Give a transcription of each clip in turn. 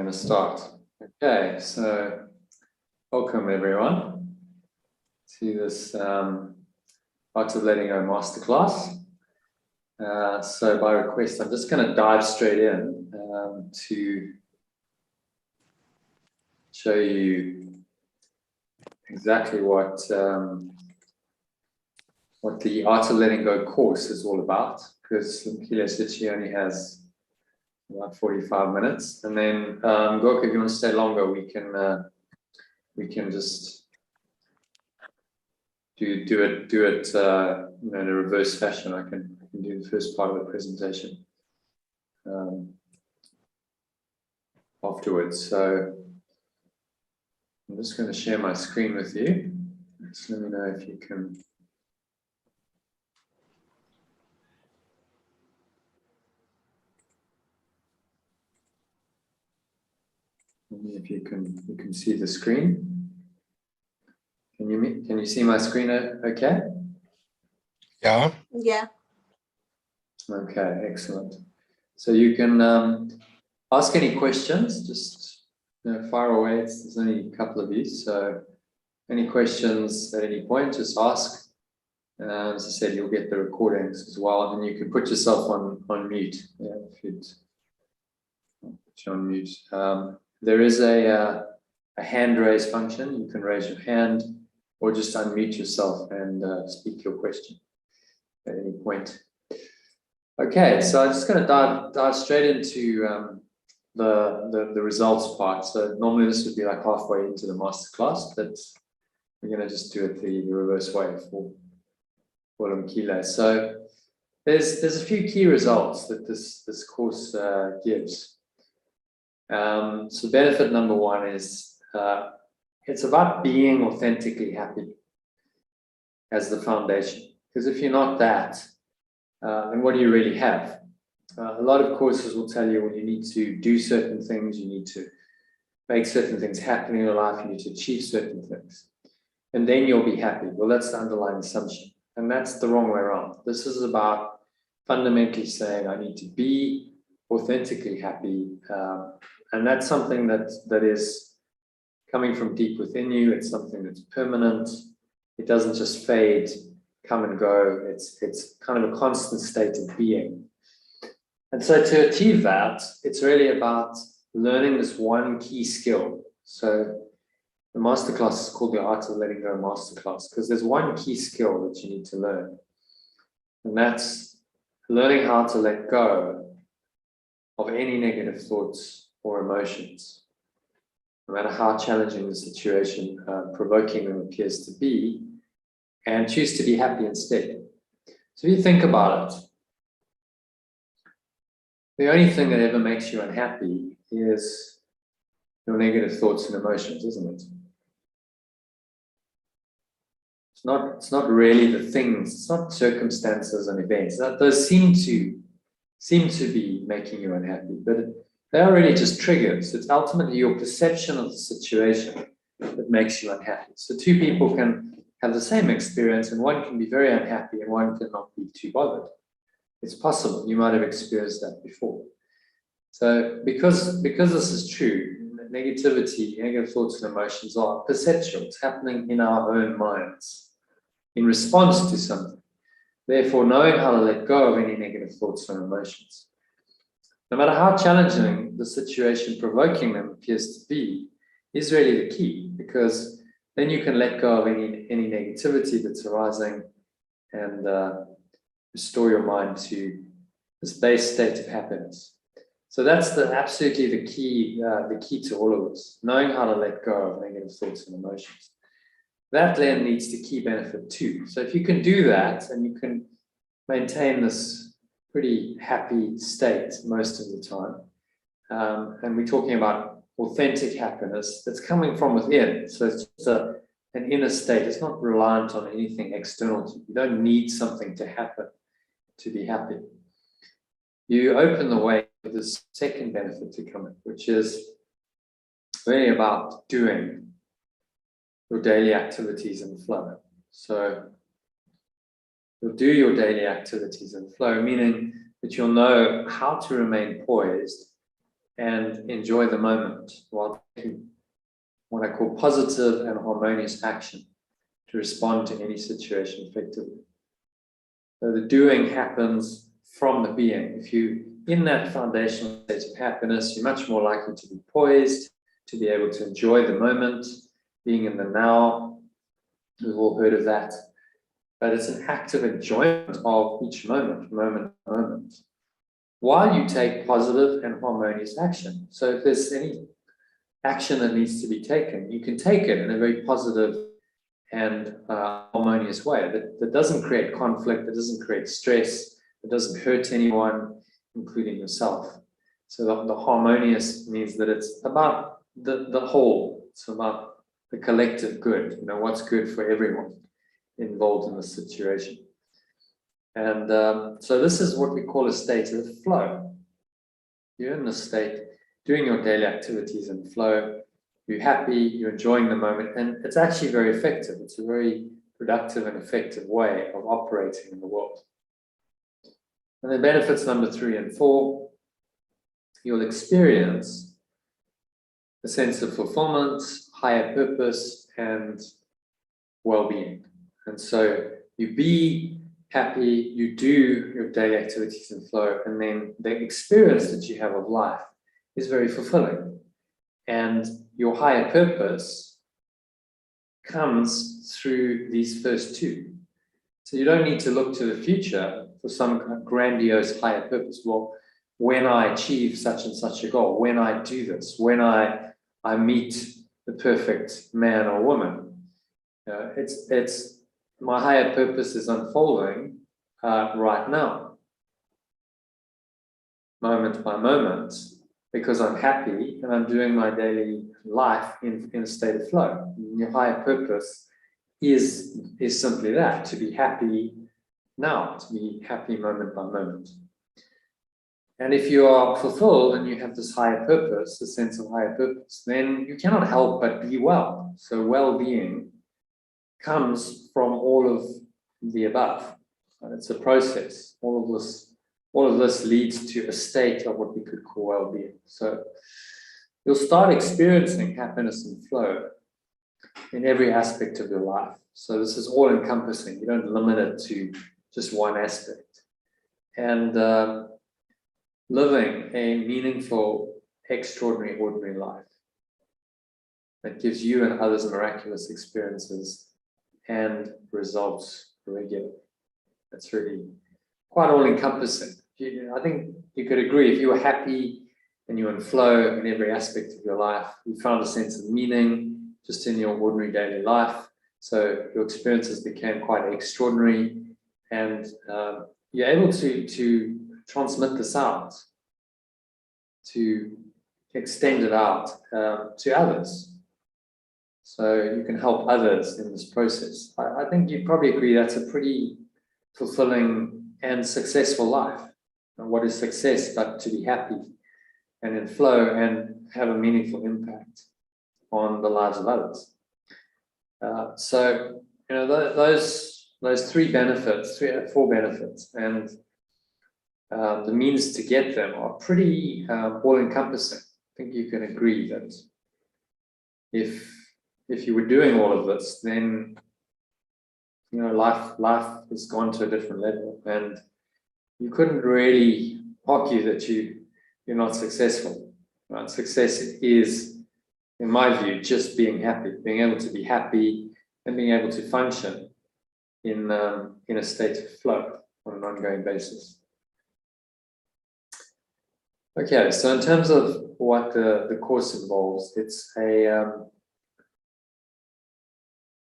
going to start. Okay, so welcome everyone to this Art of Letting Go Masterclass. So by request, I'm just going to dive straight in to show you exactly what the Art of Letting Go course is all about, because Mkile said she only has about 45 minutes, and then Gorka, if you want to stay longer, we can just do it in a reverse fashion. I can do the first part of the presentation afterwards. So I'm just going to share my screen with you. Just let me know if you can. If you can see the screen. Can you see my screen okay? Yeah. Yeah. Okay, excellent. So you can ask any questions, just fire away. There's only a couple of you, so any questions at any point, just ask. As I said, you'll get the recordings as well, and you can put yourself on mute. Yeah, if you'd put you on mute. There is a hand raise function. You can raise your hand or just unmute yourself and speak your question at any point. Okay, so I'm just going to dive straight into the results part. So normally this would be like halfway into the masterclass, but we're going to just do it the reverse way for Mkile. So there's a few key results that this course gives. So benefit number one is it's about being authentically happy as the foundation. Because if you're not that, then what do you really have? A lot of courses will tell you, well, you need to do certain things, you need to make certain things happen in your life, you need to achieve certain things, and then you'll be happy. Well, that's the underlying assumption, and that's the wrong way around. This is about fundamentally saying, I need to be authentically happy, and that's something that is coming from deep within you. It's something that's permanent. It doesn't just fade, come and go. It's kind of a constant state of being. And so to achieve that, it's really about learning this one key skill. So the masterclass is called the Art of Letting Go Masterclass, because there's one key skill that you need to learn. And that's learning how to let go of any negative thoughts or emotions, no matter how challenging the situation, provoking them appears to be, and choose to be happy instead. So if you think about it, the only thing that ever makes you unhappy is your negative thoughts and emotions, isn't it? It's not really the things, it's not circumstances and events. Those seem to be making you unhappy, but they are really just triggers. It's ultimately your perception of the situation that makes you unhappy. So two people can have the same experience, and one can be very unhappy and one cannot be too bothered. It's possible. You might have experienced that before. So because this is true, negativity, negative thoughts and emotions are perceptual. It's happening in our own minds in response to something. Therefore, knowing how to let go of any negative thoughts or emotions, no matter how challenging the situation provoking them appears to be, is really the key, because then you can let go of any negativity that's arising and restore your mind to this base state of happiness. So that's absolutely the key to all of this, knowing how to let go of negative thoughts and emotions. That then leads to key benefit too. So if you can do that and you can maintain this pretty happy state most of the time, and we're talking about authentic happiness that's coming from within. So it's just an inner state. It's not reliant on anything external to you. You don't need something to happen to be happy. You open the way for this second benefit to come in, which is really about doing your daily activities in flow. So you'll do your daily activities in flow, meaning that you'll know how to remain poised and enjoy the moment while taking what I call positive and harmonious action to respond to any situation effectively. So the doing happens from the being. If you in that foundational state of happiness, you're much more likely to be poised, to be able to enjoy the moment, being in the now. We've all heard of that. But it's an active enjoyment of each moment, moment by moment, while you take positive and harmonious action. So if there's any action that needs to be taken, you can take it in a very positive and harmonious way that doesn't create conflict, that doesn't create stress, that doesn't hurt anyone, including yourself. So the harmonious means that it's about the whole. It's about the collective good, what's good for everyone involved in the situation. And so this is what we call a state of flow. You're in the state, doing your daily activities in flow, you're happy, you're enjoying the moment, and it's actually very effective. It's a very productive and effective way of operating in the world. And then benefits number 3 and 4, you'll experience a sense of fulfillment, higher purpose, and well-being. And so you be happy, you do your daily activities in flow, and then the experience that you have of life is very fulfilling. And your higher purpose comes through these first 2. So you don't need to look to the future for some grandiose higher purpose. Well, when I achieve such and such a goal, when I do this, when I meet the perfect man or woman, it's my higher purpose is unfolding right now, moment by moment, because I'm happy and I'm doing my daily life in a state of flow. Your higher purpose is simply that, to be happy now, to be happy moment by moment. And if you are fulfilled and you have this higher purpose, a sense of higher purpose, then you cannot help but be well. So well-being comes from all of the above. And it's a process. All of this leads to a state of what we could call well-being. So you'll start experiencing happiness and flow in every aspect of your life. So this is all encompassing. You don't limit it to just one aspect. And living a meaningful, extraordinary, ordinary life that gives you and others miraculous experiences and results regularly. That's really quite all-encompassing. I think you could agree, if you were happy and you're in flow in every aspect of your life, you found a sense of meaning just in your ordinary daily life, so your experiences became quite extraordinary, and you're able to transmit this out, to extend it out to others. So you can help others in this process. I think you'd probably agree that's a pretty fulfilling and successful life. And what is success but to be happy and in flow and have a meaningful impact on the lives of others. So those 3 benefits, 3 or 4 benefits, and the means to get them are pretty all-encompassing. I think you can agree that if you were doing all of this, then life has gone to a different level, and you couldn't really argue that you're not successful. Right? Success is, in my view, just being happy, being able to be happy, and being able to function in a state of flow on an ongoing basis. Okay, so in terms of what the course involves, it's a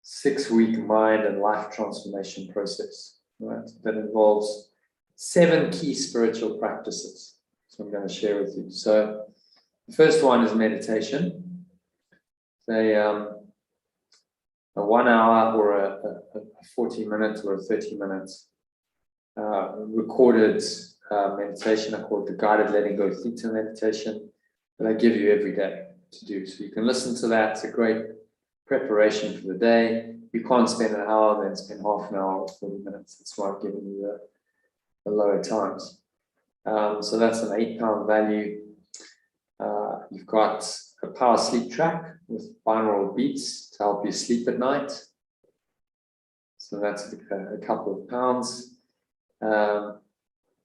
6-week mind and life transformation process, right? That involves 7 key spiritual practices. So I'm going to share with you. So the first one is meditation. A 1 hour or a 40-minute or a 30-minute recorded meditation. I call it the guided letting go theta meditation that I give you every day to do. So you can listen to that. It's a great preparation for the day. You can't spend an hour, then spend half an hour or 40 minutes. That's why I've given you the lower times. So that's an £8 value. You've got a power sleep track with binaural beats to help you sleep at night. So that's a couple of pounds.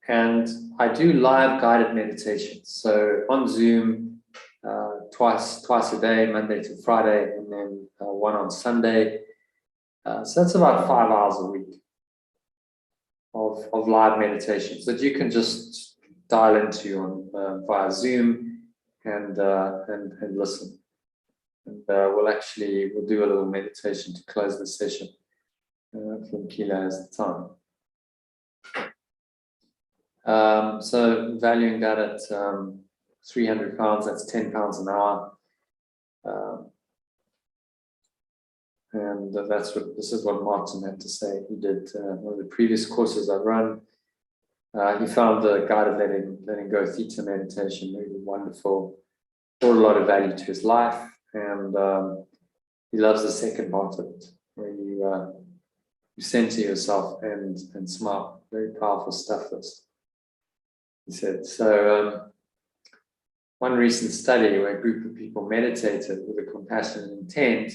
And I do live guided meditations. So on Zoom, twice a day, Monday to Friday, and then one on Sunday. So that's about 5 hours a week of live meditations that you can just dial into on via Zoom and listen. And we'll do a little meditation to close the session. From Kila as the time. So valuing that at £300, that's £10 an hour. And this is what Martin had to say. He did one of the previous courses I've run. He found the guided letting go theta meditation really wonderful, brought a lot of value to his life, and he loves the second part of it, where you center yourself and smile. Very powerful stuff, this, he said. So one recent study where a group of people meditated with a compassionate intent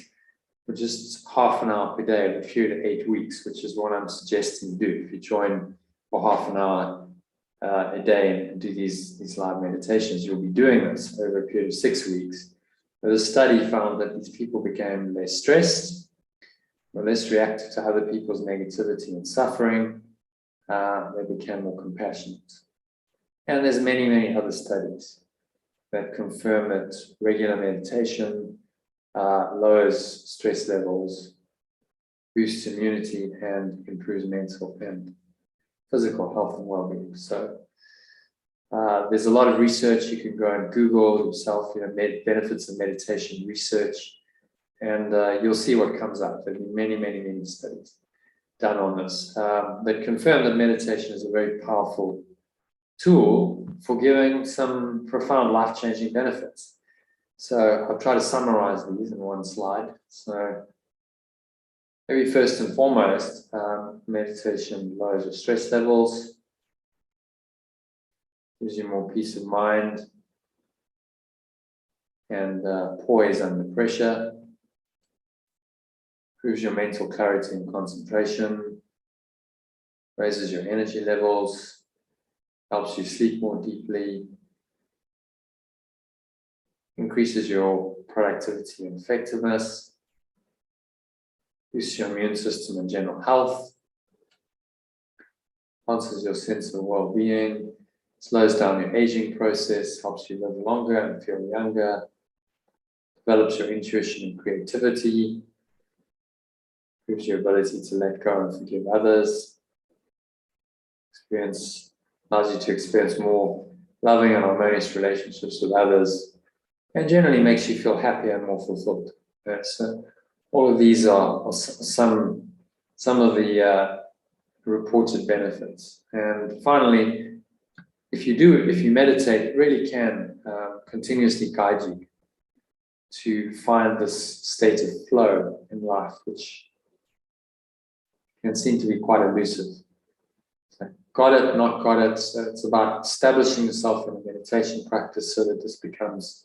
for just half an hour per day over a period of 8 weeks, which is what I'm suggesting you do. If you join for half an hour a day and do these live meditations, you'll be doing this over a period of 6 weeks. But the study found that these people became less stressed, were less reactive to other people's negativity and suffering. They became more compassionate. And there's many, many other studies that confirm that regular meditation lowers stress levels, boosts immunity, and improves mental and physical health and well-being. So there's a lot of research. You can go and Google yourself, benefits of meditation research, and you'll see what comes up. There have been many, many, many studies done on this that confirm that meditation is a very powerful tool for giving some profound life-changing benefits. So I'll try to summarize these in one slide. So maybe first and foremost, meditation lowers your stress levels, gives you more peace of mind and poise under pressure, improves your mental clarity and concentration, raises your energy levels, helps you sleep more deeply, increases your productivity and effectiveness, boosts your immune system and general health, enhances your sense of well-being, slows down your aging process, helps you live longer and feel younger, develops your intuition and creativity, improves your ability to let go and forgive others, allows you to experience more loving and harmonious relationships with others, and generally makes you feel happier and more fulfilled. So all of these are some of the reported benefits. And finally, if you meditate, it really can continuously guide you to find this state of flow in life, which can seem to be quite elusive. So got it, not got it. So it's about establishing yourself in a meditation practice so that this becomes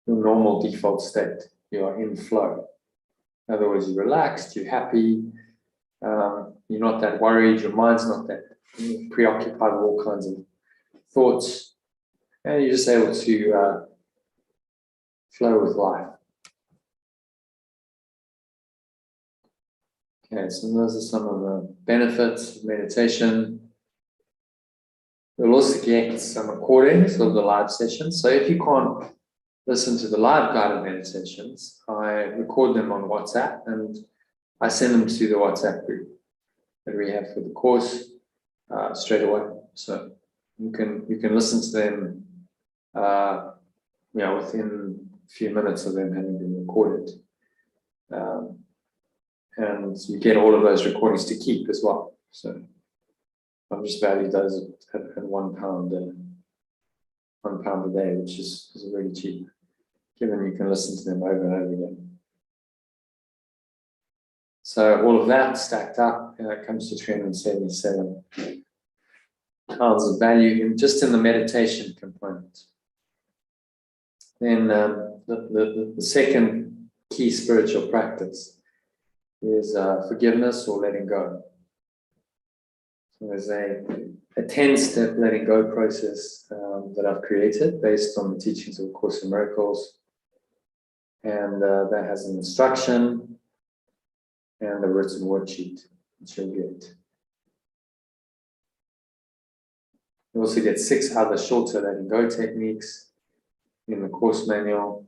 your normal default state. You are in flow. In other words, you're relaxed, you're happy, you're not that worried, your mind's not that preoccupied with all kinds of thoughts, and you're just able to flow with life. Okay, so those are some of the benefits of meditation. You'll also get some recordings of the live sessions. So if you can't listen to the live guided meditations, I record them on WhatsApp and I send them to the WhatsApp group that we have for the course straight away. So you can listen to them within a few minutes of them having been recorded. And you get all of those recordings to keep as well. So I've just valued those at £1 a day, which is really cheap, given you can listen to them over and over again. So all of that stacked up, it comes to £377 of value just in the meditation component. Then the second key spiritual practice is forgiveness or letting go. So there's a 10-step letting go process that I've created based on the teachings of A Course in Miracles. And that has an instruction and a written worksheet, which you'll get. You also get 6 other shorter letting go techniques in the course manual.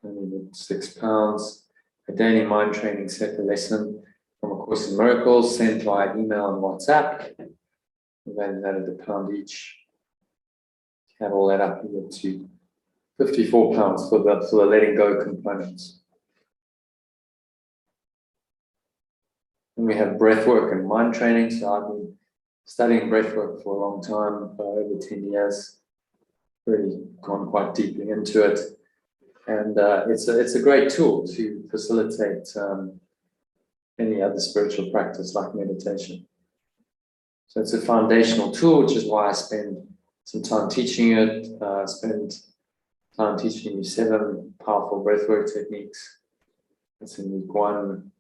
Only £6. A daily mind training set a lesson from A Course in Miracles sent via email and WhatsApp. And then added £1 each. Add all that up, you get to £54 for the letting go components. And we have breathwork and mind training. So I've been studying breathwork for a long time, over 10 years. Really gone quite deeply into it. And it's a great tool to facilitate any other spiritual practice like meditation. So it's a foundational tool, which is why I spend some time teaching it. Spend time teaching you 7 powerful breathwork techniques. That's in week 1,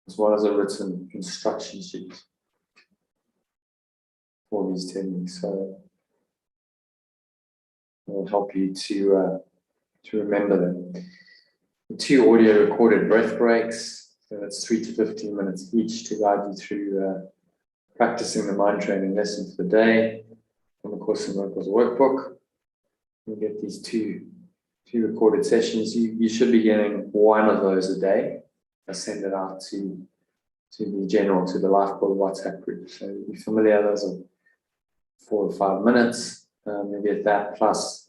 as well as a written instruction sheet for these techniques. So it will help you to remember them. The 2 audio recorded breath breaks, so that's 3 to 15 minutes each to guide you through practicing the mind training lesson for the day from the Course in Miracles workbook. You get these two recorded sessions. You should be getting 1 of those a day. I send it out to the Lifeboat WhatsApp group. So you're familiar, those are 4 or 5 minutes. You get that plus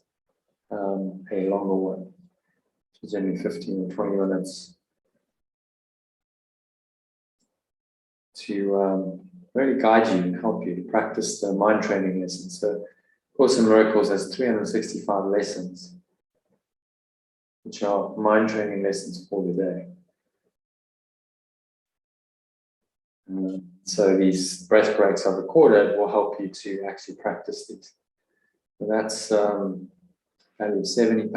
a longer one, which is only 15 or 20 minutes to really guide you and help you to practice the mind training lessons. So Course in Miracles has 365 lessons, which are mind training lessons for the day. So these breath breaks I've recorded will help you to actually practice these. So that's value of £70.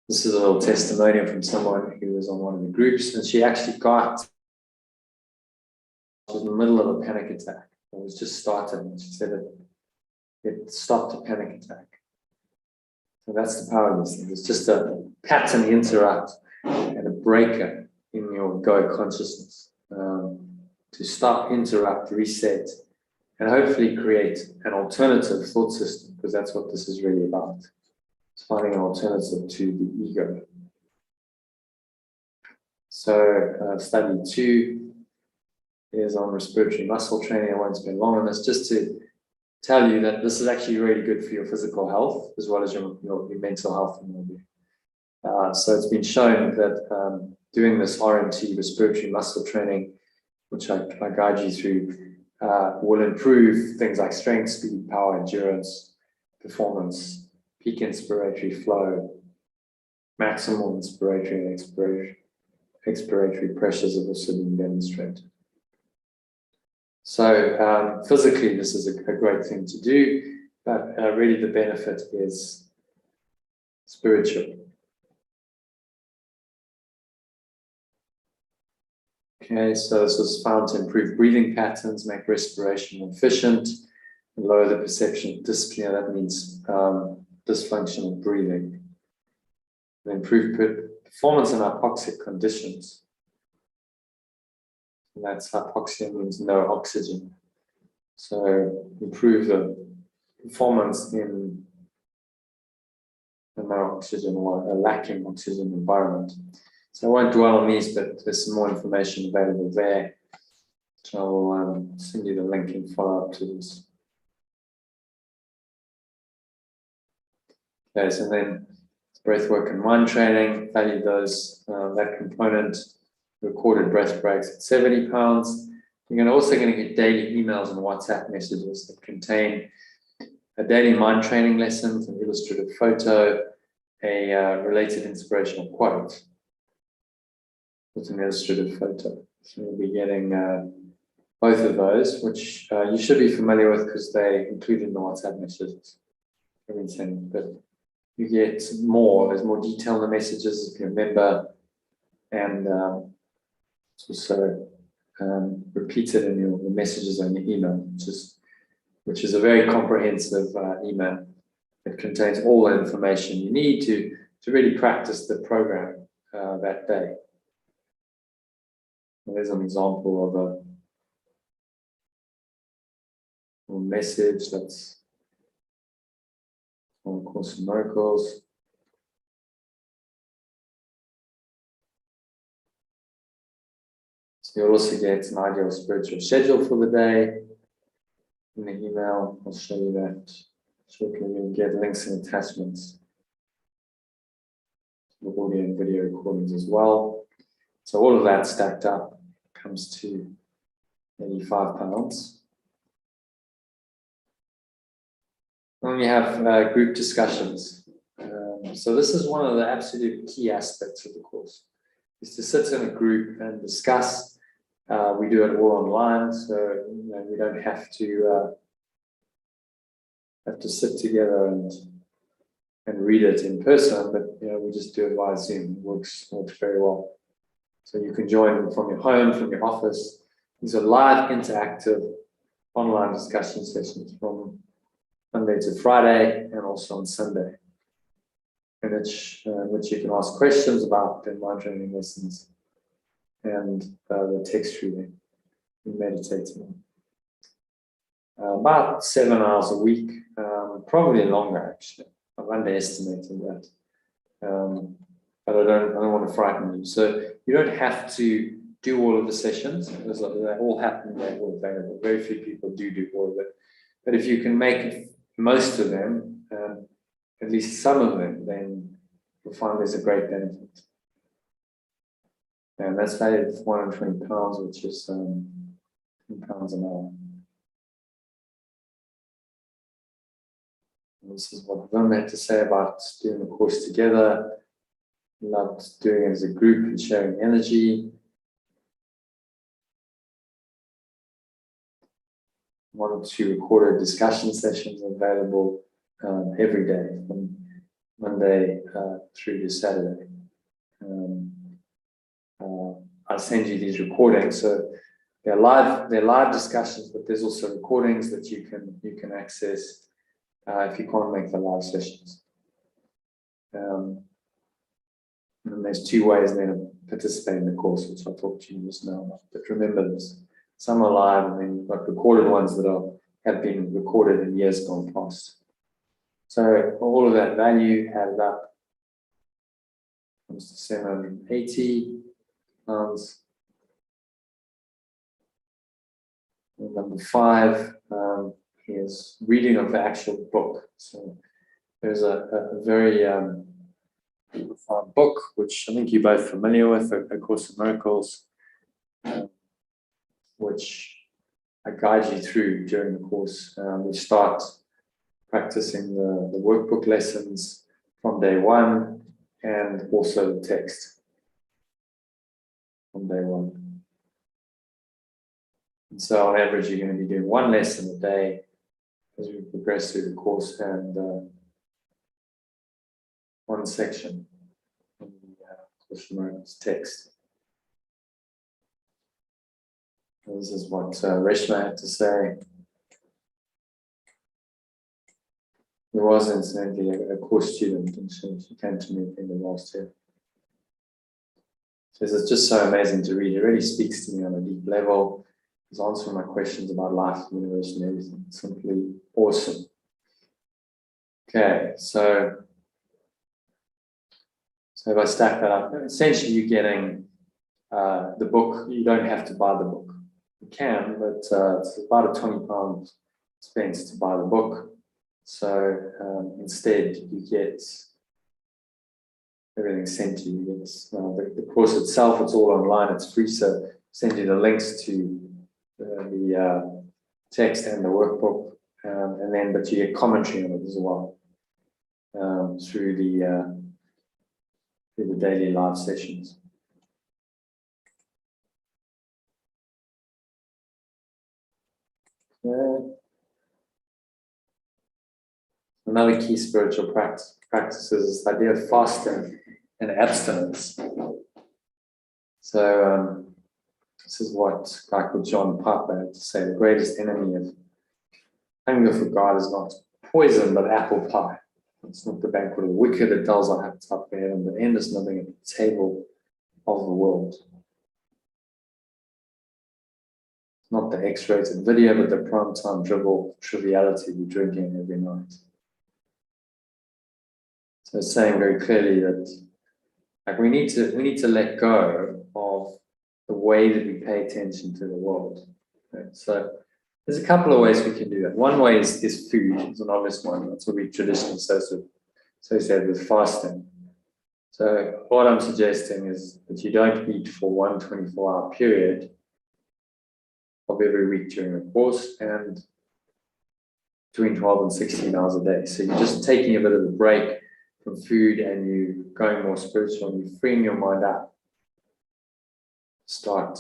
This is a little testimonial from someone who was on one of the groups, and she actually was in the middle of a panic attack. It was just starting. She said it stopped a panic attack. So that's the power of this thing. It's just a pattern interrupt and a breaker in your go consciousness. To stop, interrupt, reset, and hopefully create an alternative thought system, because that's what this is really about. It's finding an alternative to the ego. So study 2 is on respiratory muscle training. I won't spend long on this, just to tell you that this is actually really good for your physical health as well as your mental health and well-being. So it's been shown that doing this RMT, respiratory muscle training, which I guide you through, will improve things like strength, speed, power, endurance, performance, peak inspiratory flow, maximal inspiratory and expiratory pressures have also been demonstrated. So physically, this is a great thing to do, but really the benefit is spiritual. Okay, so this was found to improve breathing patterns, make respiration more efficient, and lower the perception of dyspnea. That means dysfunctional breathing. And improve performance in hypoxic conditions. And that's hypoxia means no oxygen. So improve the performance in a no oxygen or a lacking oxygen environment. So I won't dwell on these, but there's some more information available there, which I'll send you the link and follow up to this. Okay, so then breathwork and mind training, value those, that component, recorded breath breaks at £70. You're also going to get daily emails and WhatsApp messages that contain a daily mind training lesson, an illustrative photo, a related inspirational quote with an illustrative photo. So you'll be getting both of those, which you should be familiar with because they included in the WhatsApp messages. But you get more, there's more detail in the messages if you're a member, and it's also repeated in the messages on your email, which is a very comprehensive email. It contains all the information you need to really practice the program that day. And there's an example of a message that's on A Course in Miracles. So you'll also get an ideal spiritual schedule for the day in the email. I'll show you that shortly. You'll get links and attachments to the audio and video recordings as well. So all of that stacked up comes to £85. Then we have group discussions. So this is one of the absolute key aspects of the course, is to sit in a group and discuss. We do it all online, so we don't have to sit together and read it in person, but we just do it via Zoom. It works very well. So you can join from your home, from your office. These are live, interactive, online discussion sessions from Monday to Friday and also on Sunday, in which you can ask questions about the mind training lessons and the text reading and meditating. About 7 hours a week, probably longer actually. I've underestimated that, but I don't want to frighten you. So you don't have to do all of the sessions. They all happen. They're all available. Very few people do all of it. But if you can make most of them, at least some of them, then you'll find there's a great benefit. And that's valued at £120, which is £10 an hour. And this is what Wim had to say about doing the course together. Loved doing it as a group and sharing energy. 1 or 2 recorded discussion sessions available every day from Monday through to Saturday. I send you these recordings, so they're live discussions, but there's also recordings that you can access if you can't make the live sessions. And there's 2 ways then of participating in the course, which I'll talk to you just now about. But remember this. Some are live, and then you've got recorded ones that have been recorded in years gone past. So all of that value added up comes to £780. And number 5 is reading of the actual book. So there's a very profound book, which I think you're both familiar with, A Course in Miracles, which I guide you through during the course. We start practicing the workbook lessons from day 1, and also the text from day 1. And so on average, you're going to be doing 1 lesson a day as we progress through the course, and 1 section in the Course in Miracles text. And this is what Reshma had to say. He was incidentally a course student, and she came to me at the end of last year. She says, it's just so amazing to read. It really speaks to me on a deep level. He's answering my questions about life, the universe, and everything. It's simply awesome. Okay, so if I stack that up, essentially you're getting the book. You don't have to buy the book. You can, but it's about a £20 expense to buy the book. So instead, you get everything sent to you. The course itself, it's all online, it's free, so send you the links to the text and the workbook, but you get commentary on it as well through the daily live sessions. Another key spiritual practice is the idea of fasting and abstinence. So this is what a guy called John Piper had to say: the greatest enemy of hunger for God is not poison, but apple pie. It's not the banquet of the wicked that dulls our appetite for heaven, but endless nothing at the table of the world. Not the X-rated video, but the primetime dribble triviality we drink in every night. So it's saying very clearly that we need to let go of the way that we pay attention to the world. Right? So there's a couple of ways we can do that. One way is food. It's an obvious one. That's what we traditionally associate with fasting. So what I'm suggesting is that you don't eat for one 24-hour period of every week during the course, and between 12 and 16 hours a day. So you're just taking a bit of a break from food and you going more spiritual and you're freeing your mind up. Start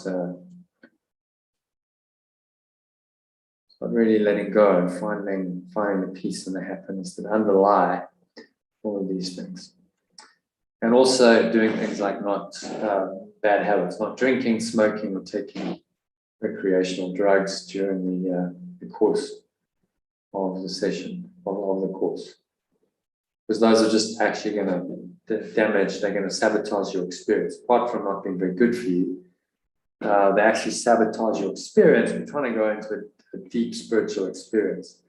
really letting go and finding the peace and the happiness that underlie all of these things. And also doing things like not bad habits, not drinking, smoking, or taking recreational drugs during the course of the session, of the course. Because those are just actually going to damage, they're going to sabotage your experience. Apart from not being very good for you, they actually sabotage your experience. We're trying to go into a deep spiritual experience.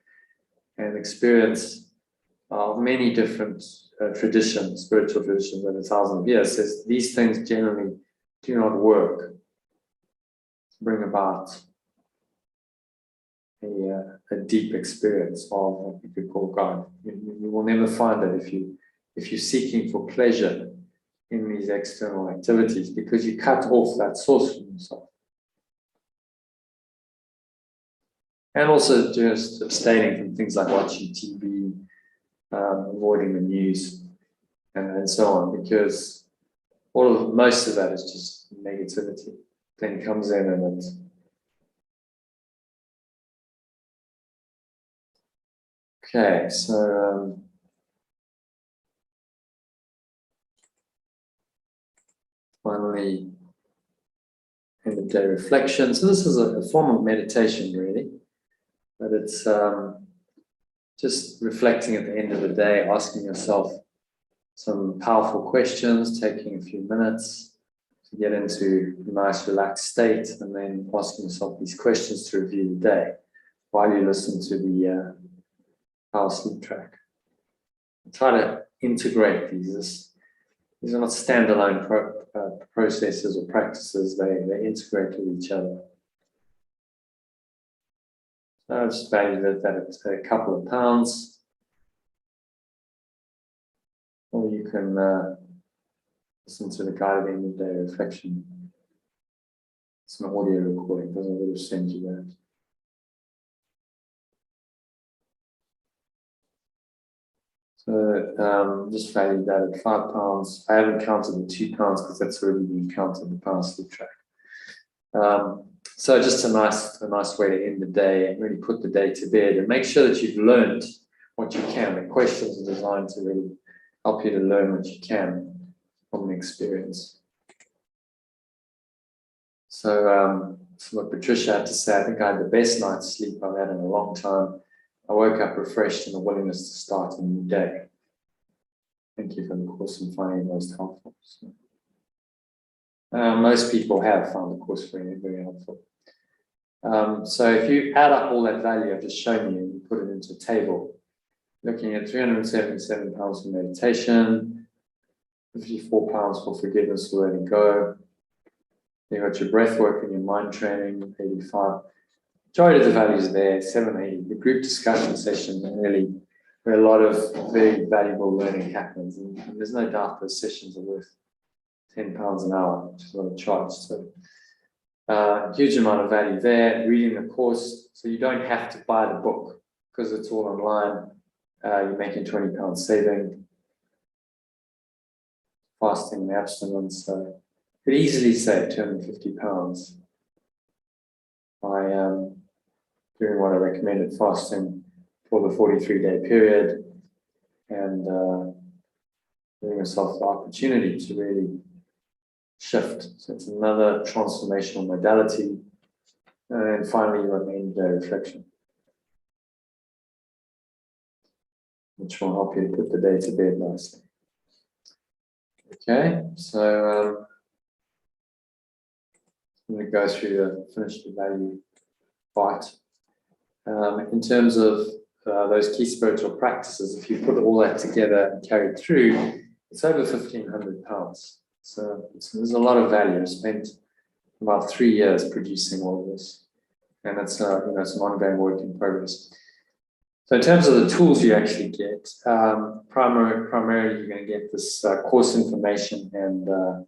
And experience of many different traditions, spiritual traditions over thousands of years, says these things generally do not work to bring about a deep experience of what we could call God. You will never find it if you're seeking for pleasure in these external activities, because you cut off that source from yourself. And also just abstaining from things like watching TV, avoiding the news, and so on, because most of that is just negativity. Then it comes in and it's okay. So finally, end of day reflection. So this is a form of meditation, really, but it's just reflecting at the end of the day, asking yourself some powerful questions, taking a few minutes to get into a nice relaxed state, and then asking yourself these questions to review the day while you listen to the power sleep track. Try to integrate these. These are not standalone processes or practices, they integrate with each other. So I've just valued that it's a couple of pounds. Or you can listen to the guided end of day reflection. It's an audio recording, doesn't really send you that. So just valued that at £5. I haven't counted the £2 because that's already been counted in the power sleep track. So just a nice way to end the day and really put the day to bed and make sure that you've learned what you can. The questions are designed to really help you to learn what you can from the experience. So what Patricia had to say, I think I had the best night's sleep I've had in a long time. I woke up refreshed and a willingness to start a new day. Thank you for the course and finding it most helpful. So, most people have found the course very, very helpful. So if you add up all that value I've just shown you and you put it into a table, looking at £377 for meditation, £54 for forgiveness for letting go. You've got your breath work and your mind training, 85. Majority of the values are there, 780. The group discussion session, really, where a lot of very valuable learning happens. And there's no doubt those sessions are worth £10 an hour, which is what I charge. So huge amount of value there. Reading the course, so you don't have to buy the book because it's all online. You're making £20 saving. Fasting and abstinence, so you could easily save £250 by doing what I recommended, fasting for the 43-day period, and giving yourself the opportunity to really shift. So it's another transformational modality. And then finally, your main day reflection, which will help you put the day to bed nicely. Okay, so I'm going to go through finish the value part. In terms of those key spiritual practices, if you put all that together and carry it through, it's over £1,500. So there's a lot of value. I spent about 3 years producing all of this, and it's it's an ongoing work in progress. So in terms of the tools you actually get, primarily you're going to get this course information and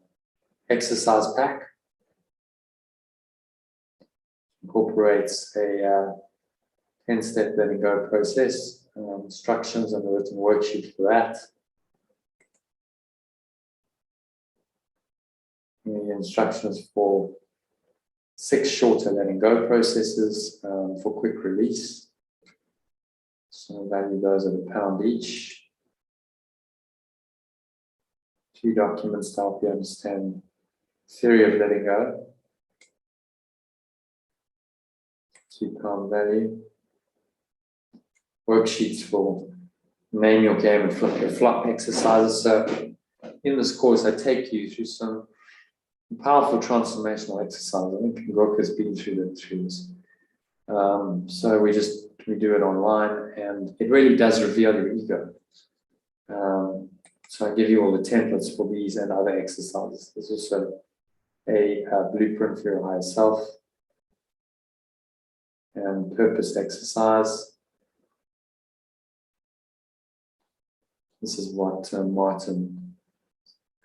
exercise pack. Incorporates a 10-step letting go process, instructions and a written worksheet for that. The instructions for 6 shorter letting go processes for quick release. So value those at £1 each. 2 documents to help you understand theory of letting go. £2 value. Worksheets for name your game and flip your flop exercises. So in this course, I take you through some powerful transformational exercises. I think Rook has been through this. So we do it online, and it really does reveal your ego. So I give you all the templates for these and other exercises. There's also a blueprint for your higher self and purpose exercise. This is what Martin,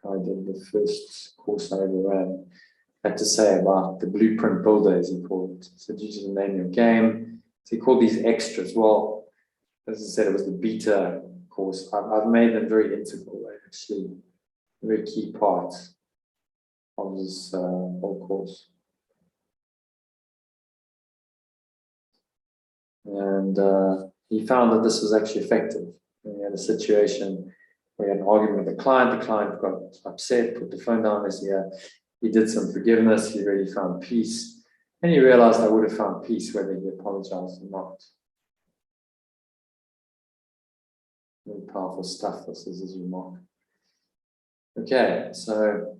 I did the first course I ever ran, had to say about the blueprint builder, as he called it. So you just name your game. So he called these extras. Well, as I said, it was the beta course. I've made them very integral. They're actually a very key part of this whole course. And he found that this was actually effective. We had a situation where we had an argument with the client got upset, put the phone down his ear. He did some forgiveness, he really found peace. And he realized I would have found peace whether he apologized or not. Very powerful stuff, this is his remark. Okay, so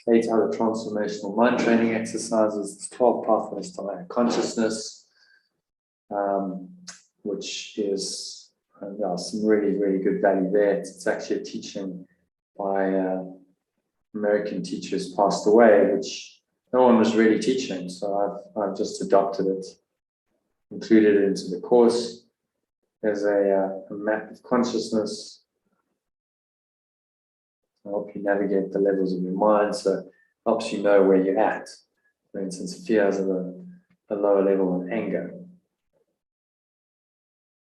8 other transformational mind training exercises, 12 pathways to higher consciousness, which is some really, really good value there. It's actually a teaching by American teachers passed away, which no one was really teaching. So I've just adopted it, included it into the course. There's a map of consciousness to help you navigate the levels of your mind. So it helps you know where you're at. For instance, fear has a lower level than anger.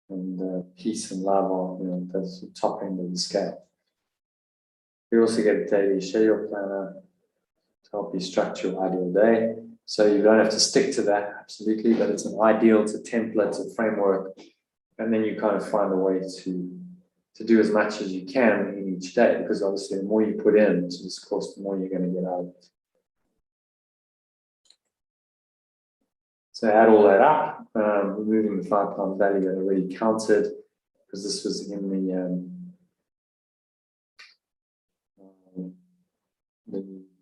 And peace and love are, that's the top end of the scale. You also get a daily schedule planner to help you structure your ideal day. So you don't have to stick to that, absolutely, but it's an ideal, it's a template, it's a framework. And then you kind of find a way to do as much as you can in each day, because obviously the more you put into this course, the more you're going to get out of it. So add all that up, removing the £5 value that I already counted, because this was in the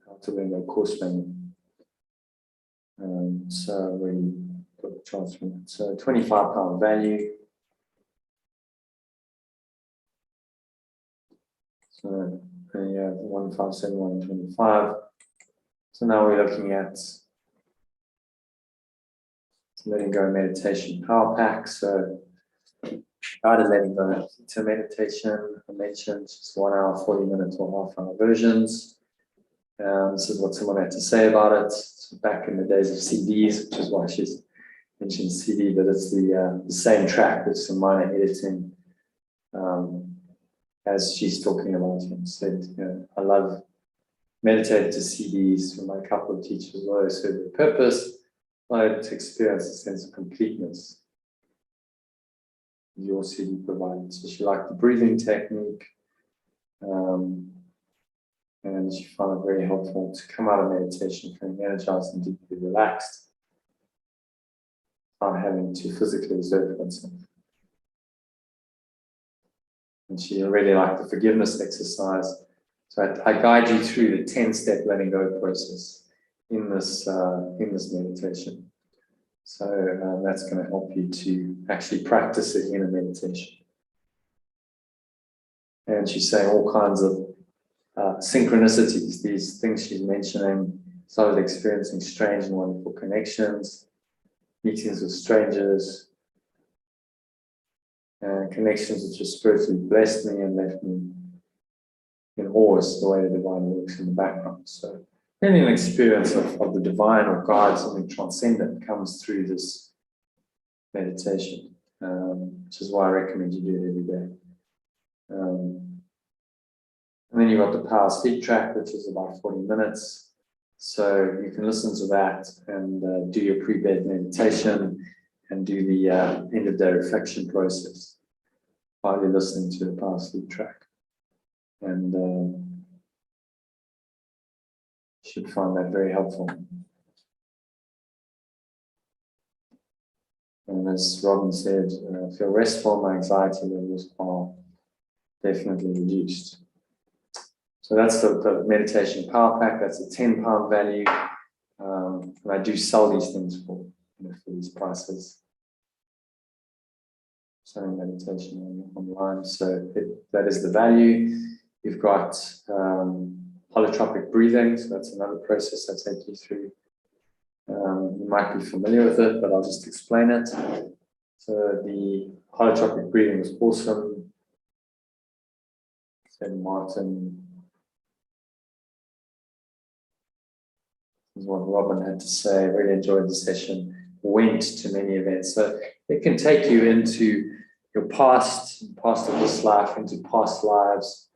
how to learn the course manual. So we put the transfer. So £25 value. So you have 157,125. So now we're looking at letting go meditation power pack. So guided letting go to meditation. I mentioned just 1 hour, 40 minutes or half-hour versions. This is what someone had to say about it. So back in the days of CDs, which is why she's mentioned CD, but it's the same track with some minor editing. As she's talking about it, said, I love meditating to CDs from a couple of teachers, those who serve the purpose able to experience a sense of completeness. Your CD provided. So she liked the breathing technique, and she found it very helpful to come out of meditation feeling energized and deeply relaxed, without having to physically exert oneself. And she really liked the forgiveness exercise. So I guide you through the 10-step letting go process in this meditation. So that's going to help you to actually practice it in a meditation. And she's saying all kinds of synchronicities, these things she's mentioning, started experiencing strange and wonderful connections, meetings with strangers, connections which just spiritually blessed me and left me in awe as the way the divine works in the background. So really an experience of the divine or God, something transcendent comes through this meditation, which is why I recommend you do it every day. And then you've got the Power Sleep track, which is about 40 minutes. So you can listen to that and do your pre-bed meditation and do the end-of-day reflection process while you're listening to the Power Sleep track. And you should find that very helpful. And as Robin said, I feel restful, my anxiety levels are definitely reduced. So that's the meditation power pack. That's a £10 value. And I do sell these things for these prices. Selling meditation online. So that is the value. You've got holotropic breathing. So that's another process I take you through. You might be familiar with it, but I'll just explain it. So the holotropic breathing was awesome. Said Martin. Is what Robin had to say. I really enjoyed the session. Went to many events. So it can take you into your past of this life, into past lives,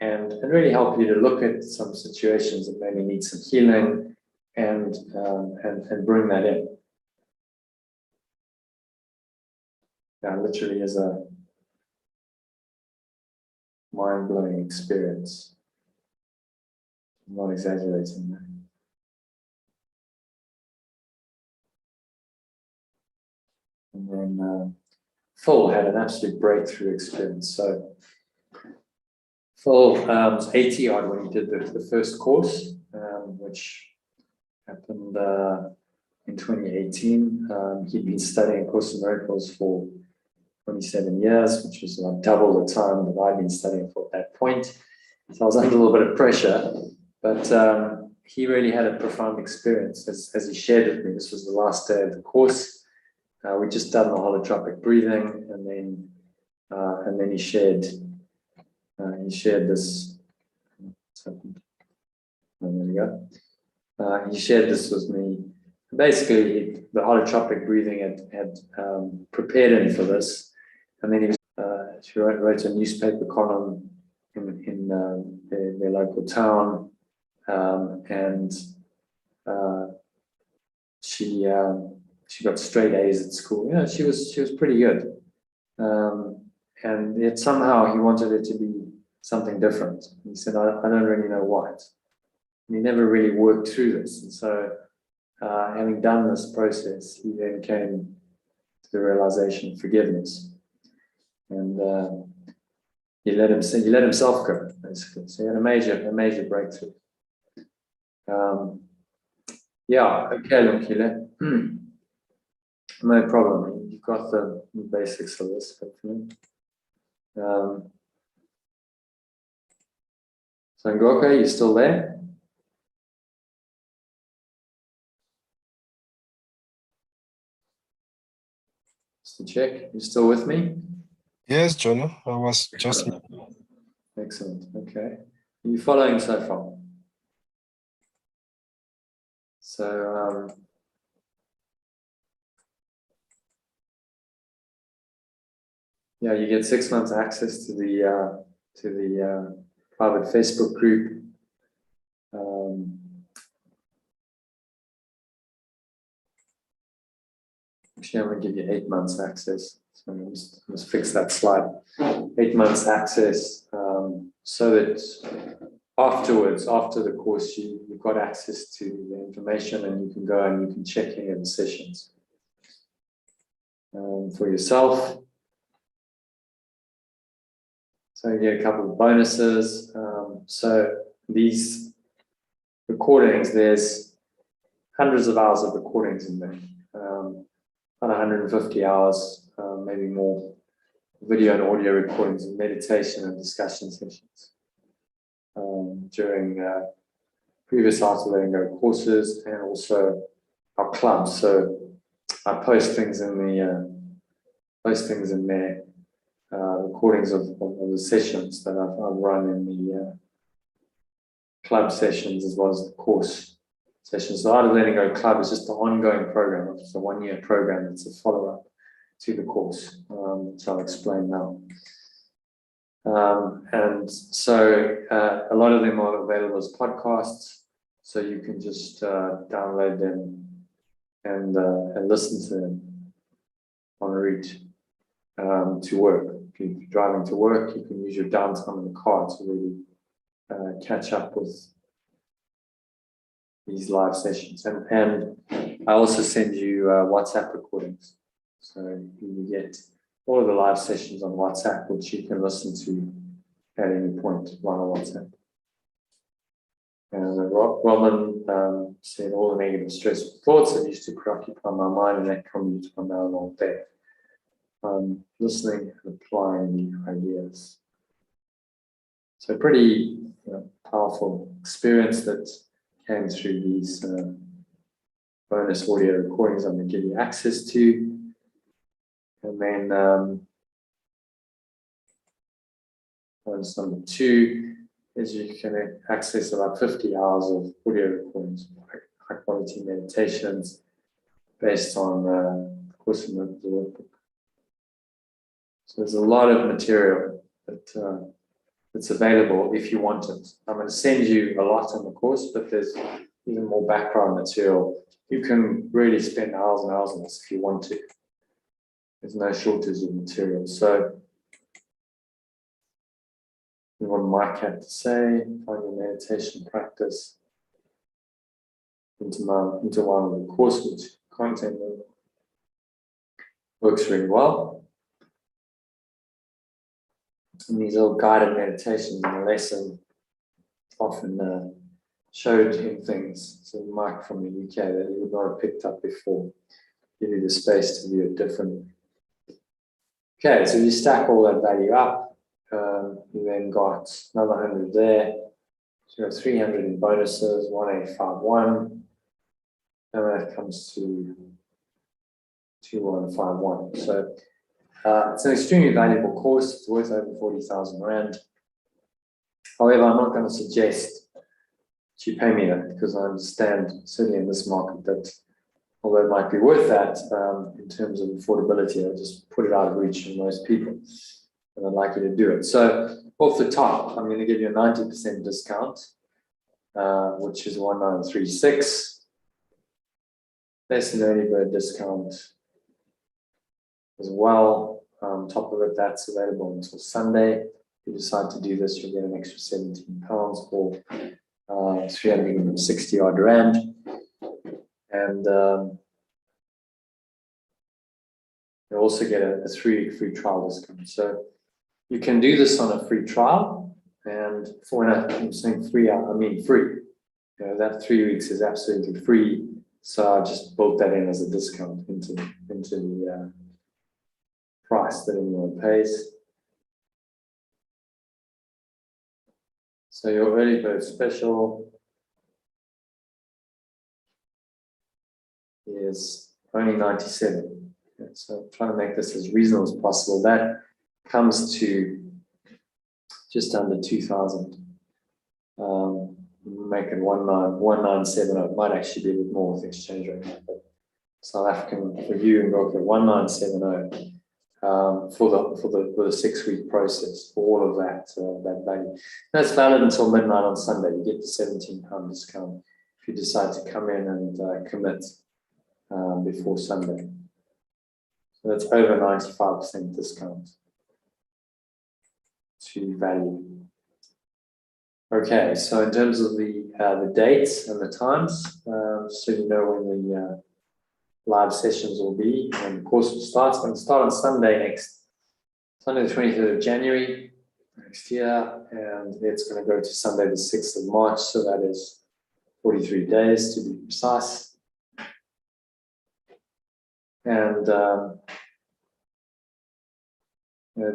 and really help you to look at some situations that maybe need some healing and bring that in. That literally is a mind-blowing experience. I'm not exaggerating that. And then Phil had an absolute breakthrough experience. So Phil was 80 odd when he did the first course, which happened in 2018. He'd been studying Course in Miracles for 27 years, which was like double the time that I'd been studying for at that point. So I was under a little bit of pressure, but he really had a profound experience as he shared with me. This was the last day of the course. We just done the holotropic breathing, and then he shared this. Oh, there we go. He shared this with me. Basically, the holotropic breathing had prepared him for this, and then she wrote a newspaper column in their local town, and she got straight A's at school. You know, she was pretty good, and yet somehow he wanted it to be something different. He said, "I don't really know what." And he never really worked through this, and so having done this process, he then came to the realization of forgiveness, and he let himself go, basically. So he had a major breakthrough. Yeah, okay, Lumkile. No problem. You've got the basics of this, hopefully. So Ngoka, you still there? Just to check, you still with me? Yes, Jonah, I was just. Excellent. Okay. Are you following so far? So yeah, you get 6 months access to the private Facebook group. Actually, I'm going to give you 8 months access. So let's fix that slide. 8 months access, so that afterwards, after the course, you've got access to the information and you can go and you can check any of the sessions for yourself. So you get a couple of bonuses. So these recordings, there's hundreds of hours of recordings in there. About 150 hours, maybe more, video and audio recordings of meditation and discussion sessions during previous Art of Letting Go courses and also our clubs. So I post things in there, recordings of the sessions that I've run in the club sessions as well as the course sessions. So Art of Letting Go Club is just an ongoing program. It's a 1-year program. It's a follow-up to the course, which I'll explain now. And so a lot of them are available as podcasts, so you can just download them and listen to them en route to work. If you're driving to work, you can use your downtime in the car to really catch up with these live sessions. And I also send you WhatsApp recordings. So you get all of the live sessions on WhatsApp, which you can listen to at any point via WhatsApp. And Robin said all the negative stressful thoughts that used to preoccupy my mind and that commute from now all day. Listening and applying the ideas. So pretty powerful experience that came through these bonus audio recordings I'm going to give you access to. And then bonus number 2 is you can access about 50 hours of audio recordings, high quality meditations based on of course in the workbook. So there's a lot of material that's available if you want it. I'm going to send you a lot on the course, but there's even more background material. You can really spend hours and hours on this if you want to. There's no shortage of material. So, what Mike had to say, find your meditation practice into one of the course, which content works really well. And these little guided meditations in the lesson often showed him things. So Mike from the UK that he would not have picked up before. Give you the space to view it differently. Okay, so you stack all that value up. You then got another 100 there. So you have 300 in bonuses, 1851. And that comes to 2151. So it's an extremely valuable course. It's worth over 40,000 Rand. However, I'm not going to suggest that you pay me that because I understand, certainly in this market, that although it might be worth that in terms of affordability, I just put it out of reach for most people. And I'd like you to do it. So off the top, I'm going to give you a 90% discount, which is 1936. Less than early bird discount as well. Top of it, that's available until Sunday. If you decide to do this, you'll get an extra £17 or 360 odd Rand. And you also get a 3-week free trial discount. So you can do this on a free trial. And for when I'm saying free, I mean free. You know, that 3 weeks is absolutely free. So I just built that in as a discount into the price that anyone pays. So your early bird special is only 97. Okay, so I'm trying to make this as reasonable as possible. That comes to just under 2,000. Make it 1970. It might actually be a bit more with exchange rate, but South African for you and go for 1970 for the 6-week process for all of that value. That's valid until midnight on Sunday. You get the £17 discount if you decide to come in and commit before Sunday. So that's over 95% discount to value. Okay, so in terms of the dates and the times, so you know when the live sessions will be, and the course will start. It's going to start on Sunday the 23rd of January next year, and it's going to go to Sunday the 6th of March, so that is 43 days to be precise. And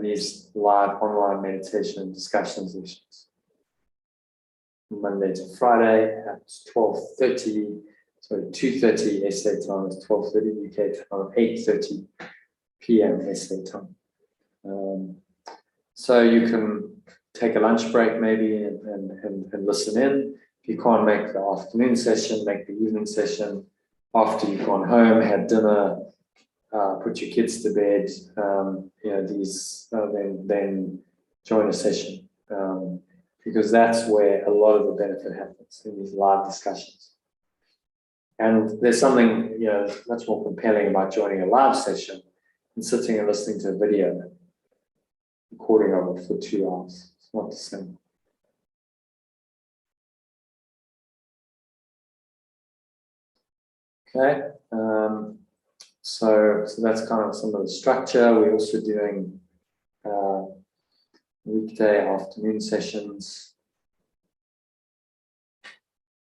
these live online meditation and discussion sessions, Monday to Friday at 12:30, sorry, 2:30 SA time, it's 12:30 UK time, 8:30 PM SA time. So you can take a lunch break maybe and listen in. If you can't make the afternoon session, make the evening session after you've gone home, had dinner, put your kids to bed, then join a session, because that's where a lot of the benefit happens in these live discussions. And there's something much more compelling about joining a live session than sitting and listening to a video recording of it for 2 hours. It's not the same. Okay. So that's kind of some of the structure. We're also doing weekday afternoon sessions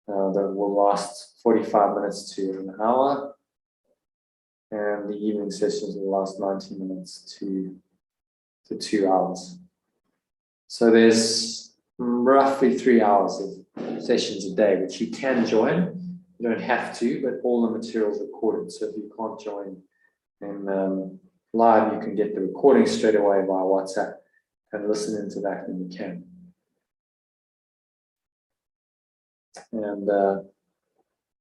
that will last 45 minutes to an hour, and the evening sessions will last 90 minutes to 2 hours. So there's roughly 3 hours of sessions a day, which you can join. You don't have to, but all the materials are recorded. So if you can't join in live, you can get the recording straight away via WhatsApp and listen into that when you can. And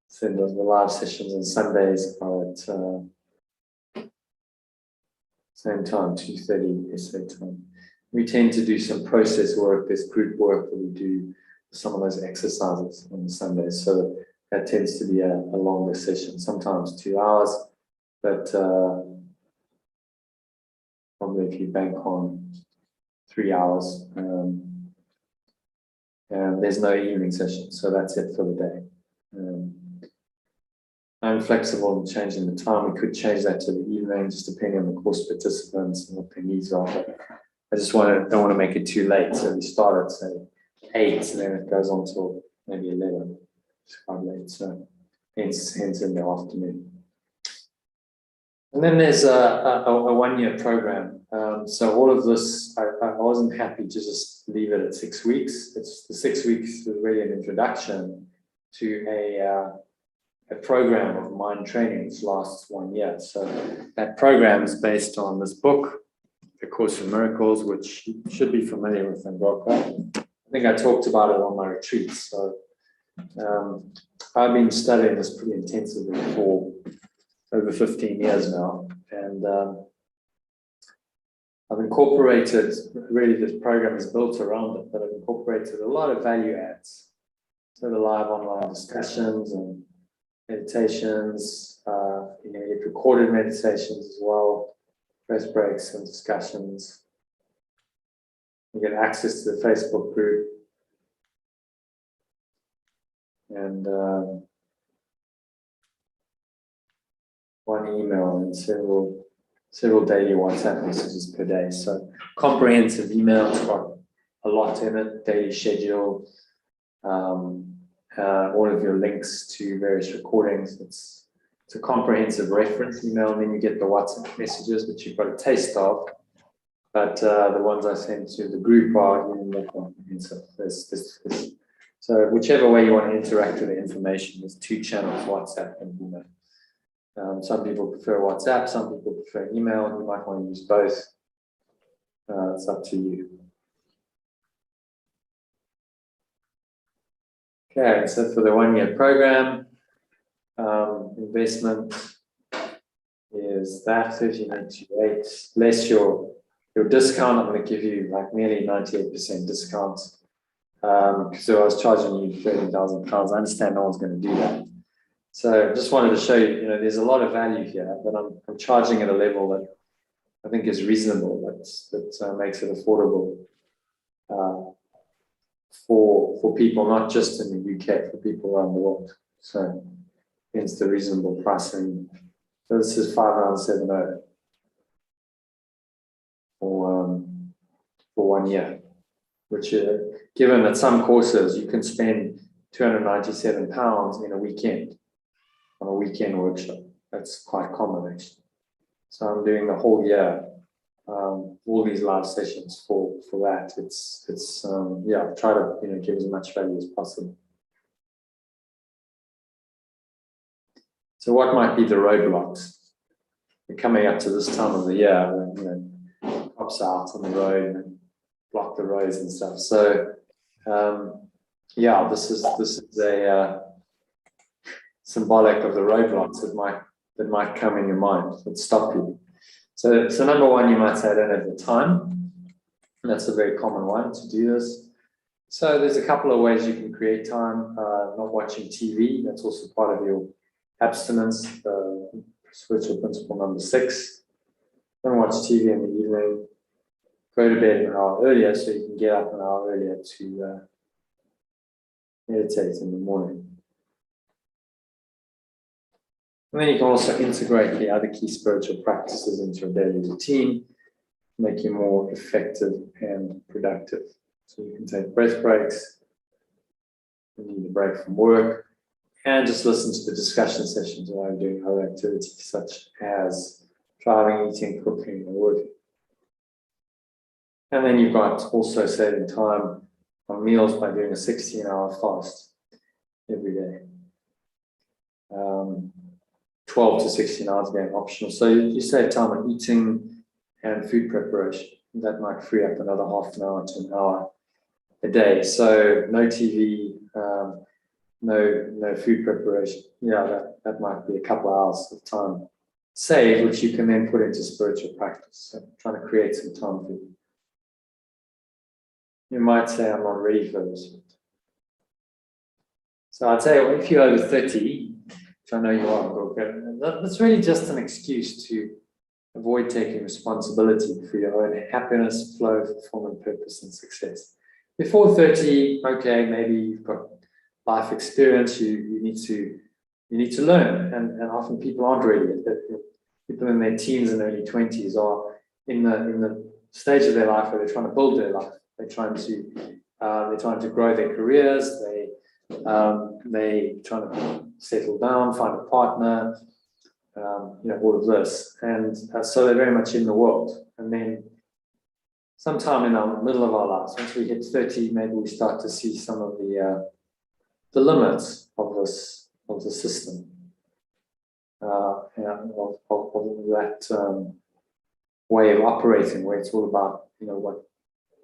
so the live sessions on Sundays are at same time, 2:30 SA time. We tend to do some process work. There's group work that we do, some of those exercises on the Sundays. So that tends to be a longer session, sometimes 2 hours, but probably if you bank on 3 hours, and there's no evening session, so that's it for the day. I'm flexible in changing the time. We could change that to the evening, just depending on the course participants and what their needs are. But I just don't want to make it too late. So we start at say 8, and then it goes on till maybe 11. It's quite late, so hence in the afternoon. And then there's a 1-year program. So all of this, I wasn't happy to just leave it at 6 weeks. It's the 6 weeks is really an introduction to a program of mind training which lasts 1 year. So that program is based on this book, The Course in Miracles, which you should be familiar with, Androka. I think I talked about it on my retreats. So I've been studying this pretty intensively for over 15 years now, and I've incorporated, really this program is built around it, but I've incorporated a lot of value adds. So the live online discussions and meditations, you get recorded meditations as well, press breaks and discussions. You get access to the Facebook group, and 1 email and several daily WhatsApp messages per day. So comprehensive email, it's got a lot in it, daily schedule, all of your links to various recordings. It's a comprehensive reference email, and then you get the WhatsApp messages, which you've got a taste of. But the ones I send to the group are even more comprehensive. So whichever way you want to interact with the information, there's 2 channels, WhatsApp and email. Some people prefer WhatsApp, some people prefer email. You might want to use both. It's up to you. Okay, so for the 1-year program, investment is that 3928 less your discount. I'm going to give you like nearly 98% discount. So I was charging you £30,000. I understand no one's going to do that. So just wanted to show you, there's a lot of value here, but I'm charging at a level that I think is reasonable, that makes it affordable for people, not just in the UK, for people around the world. So hence the reasonable pricing. So this is £5.70 for 1 year, which given that some courses you can spend £297 in a weekend, on a weekend workshop. That's quite common actually. So I'm doing the whole year, all these live sessions for that. It's try to give as much value as possible. So what might be the roadblocks? We're coming up to this time of the year when cops are out on the road and block the roads and stuff. So this is a symbolic of the roadblocks that might come in your mind that stop you. So number one, you might say, I don't have the time. And that's a very common one to do this. So there's a couple of ways you can create time. Not watching TV, that's also part of your abstinence, spiritual principle number 6. Don't watch TV in the evening. Go to bed an hour earlier so you can get up an hour earlier to meditate in the morning. And then you can also integrate the other key spiritual practices into your daily routine, make you more effective and productive. So you can take breath breaks, you need a break from work, and just listen to the discussion sessions while you're doing other activities such as driving, eating, cooking, or working. And then you've got also saving time on meals by doing a 16-hour fast every day. 12 to 16 hours again, optional. So you save time on eating and food preparation. That might free up another half an hour to an hour a day. So no TV, no food preparation. Yeah, that might be a couple of hours of time saved, which you can then put into spiritual practice. So trying to create some time for you. You might say, I'm not ready for this. So I'd say, well, if you're over 30, which I know you are, that's really just an excuse to avoid taking responsibility for your own happiness, flow, fulfillment, purpose, and success. Before 30, okay, maybe you've got life experience, you need to learn, and often people aren't ready. People in their teens and early 20s are in the stage of their life where they're trying to build their life. They're trying to grow their careers. They trying to settle down, find a partner, all of this, and so they're very much in the world. And then, sometime in the middle of our lives, once we hit 30, maybe we start to see some of the limits of the system, of that way of operating, where it's all about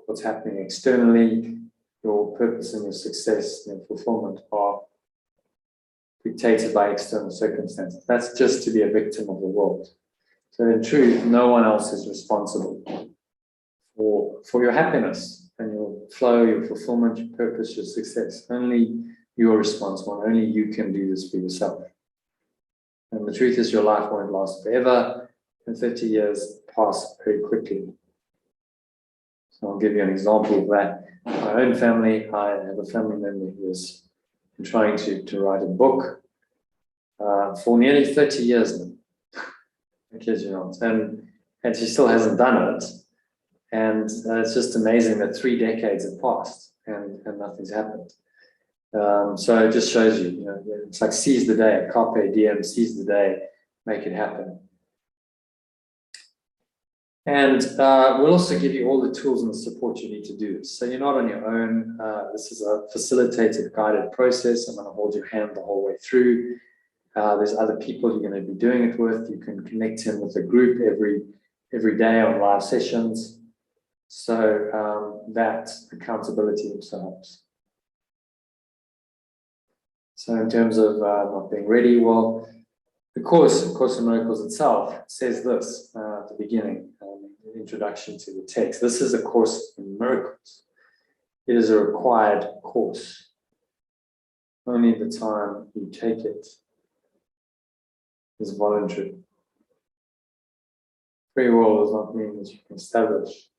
what's happening externally. Your purpose and your success and your fulfillment are dictated by external circumstances. That's just to be a victim of the world. So in truth, no one else is responsible for your happiness and your flow, your fulfillment, your purpose, your success. Only you're responsible. Only you can do this for yourself. And the truth is, your life won't last forever, and 30 years pass very quickly. So I'll give you an example of that. My own family, I have a family member who has been trying to write a book for nearly 30 years now. I kid you not. And she still hasn't done it. And it's just amazing that 3 decades have passed and nothing's happened. So it just shows you, it's like seize the day, carpe diem, seize the day, make it happen. And we'll also give you all the tools and the support you need to do this. So you're not on your own. This is a facilitated, guided process. I'm going to hold your hand the whole way through. There's other people you're going to be doing it with. You can connect in with a group every day on live sessions. So that accountability also helps. So in terms of not being ready, well, the Course in Miracles itself says this at the beginning, the introduction to the text. This is a Course in Miracles. It is a required course. Only the time you take it is voluntary. Free will does not mean that you can establish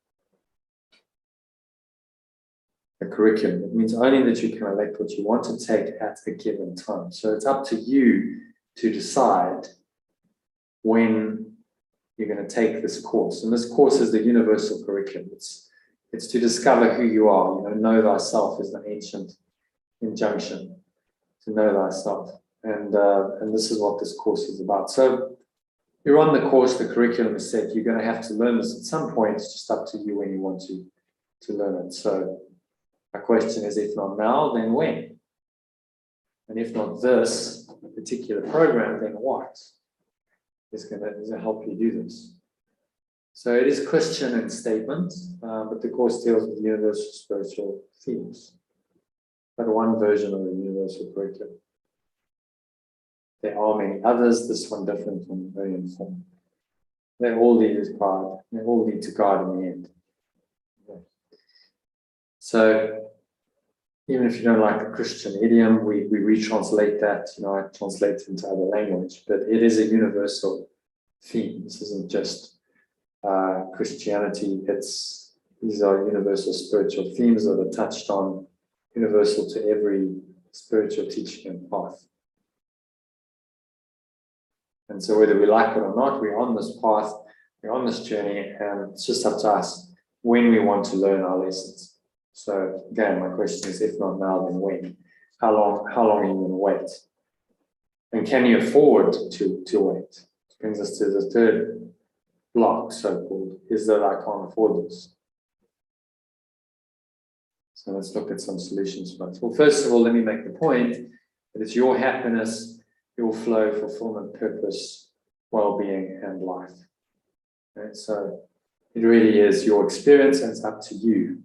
a curriculum. It means only that you can elect what you want to take at a given time. So it's up to you to decide when you're going to take this course. And this course is the universal curriculum. It's to discover who you are. Know thyself is the ancient injunction, to know thyself. And this is what this course is about. So you're on the course, the curriculum is set. You're going to have to learn this at some point. It's just up to you when you want to learn it. So my question is, if not now, then when? And if not this particular program, then what is going to help you do this? So it is Christian in statement, but the course deals with universal spiritual themes, but one version of the universal curriculum. There are many others, this one different from very informed. They all lead to God. They all lead to God in the end. Okay. So even if you don't like the Christian idiom, we retranslate that, I translate it into other language, but it is a universal theme. This isn't just Christianity, these are universal spiritual themes that are touched on, universal to every spiritual teaching and path. And so whether we like it or not, we're on this path, we're on this journey, and it's just up to us when we want to learn our lessons. So again, my question is, if not now, then when? How long are you going to wait? And can you afford to wait? Which brings us to the third block, so-called, is that I can't afford this. So let's look at some solutions for it. Well, first of all, let me make the point that it's your happiness, your flow, fulfillment, purpose, well-being, and life. Okay? So it really is your experience, and it's up to you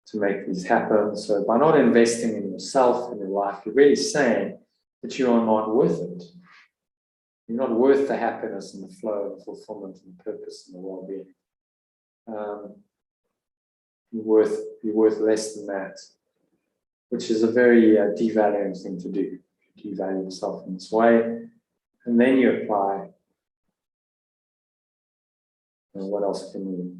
to make these happen. So by not investing in yourself and your life, you're really saying that you are not worth it. You're not worth the happiness and the flow and the fulfillment and the purpose and the well-being. You're worth less than that, which is a very devaluing thing to do. You devalue yourself in this way, and then you apply. And what else can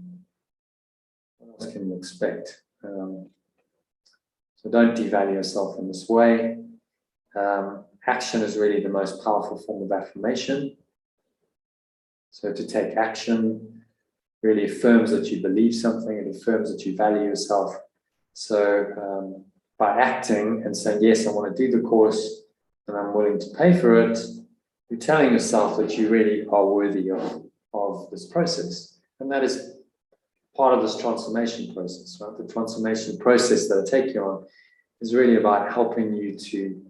you expect? So don't devalue yourself in this way. Action is really the most powerful form of affirmation. So to take action really affirms that you believe something, it affirms that you value yourself. So by acting and saying, yes, I want to do the course and I'm willing to pay for it, you're telling yourself that you really are worthy of this process. And that is part of this transformation process, right? The transformation process that I take you on is really about helping you to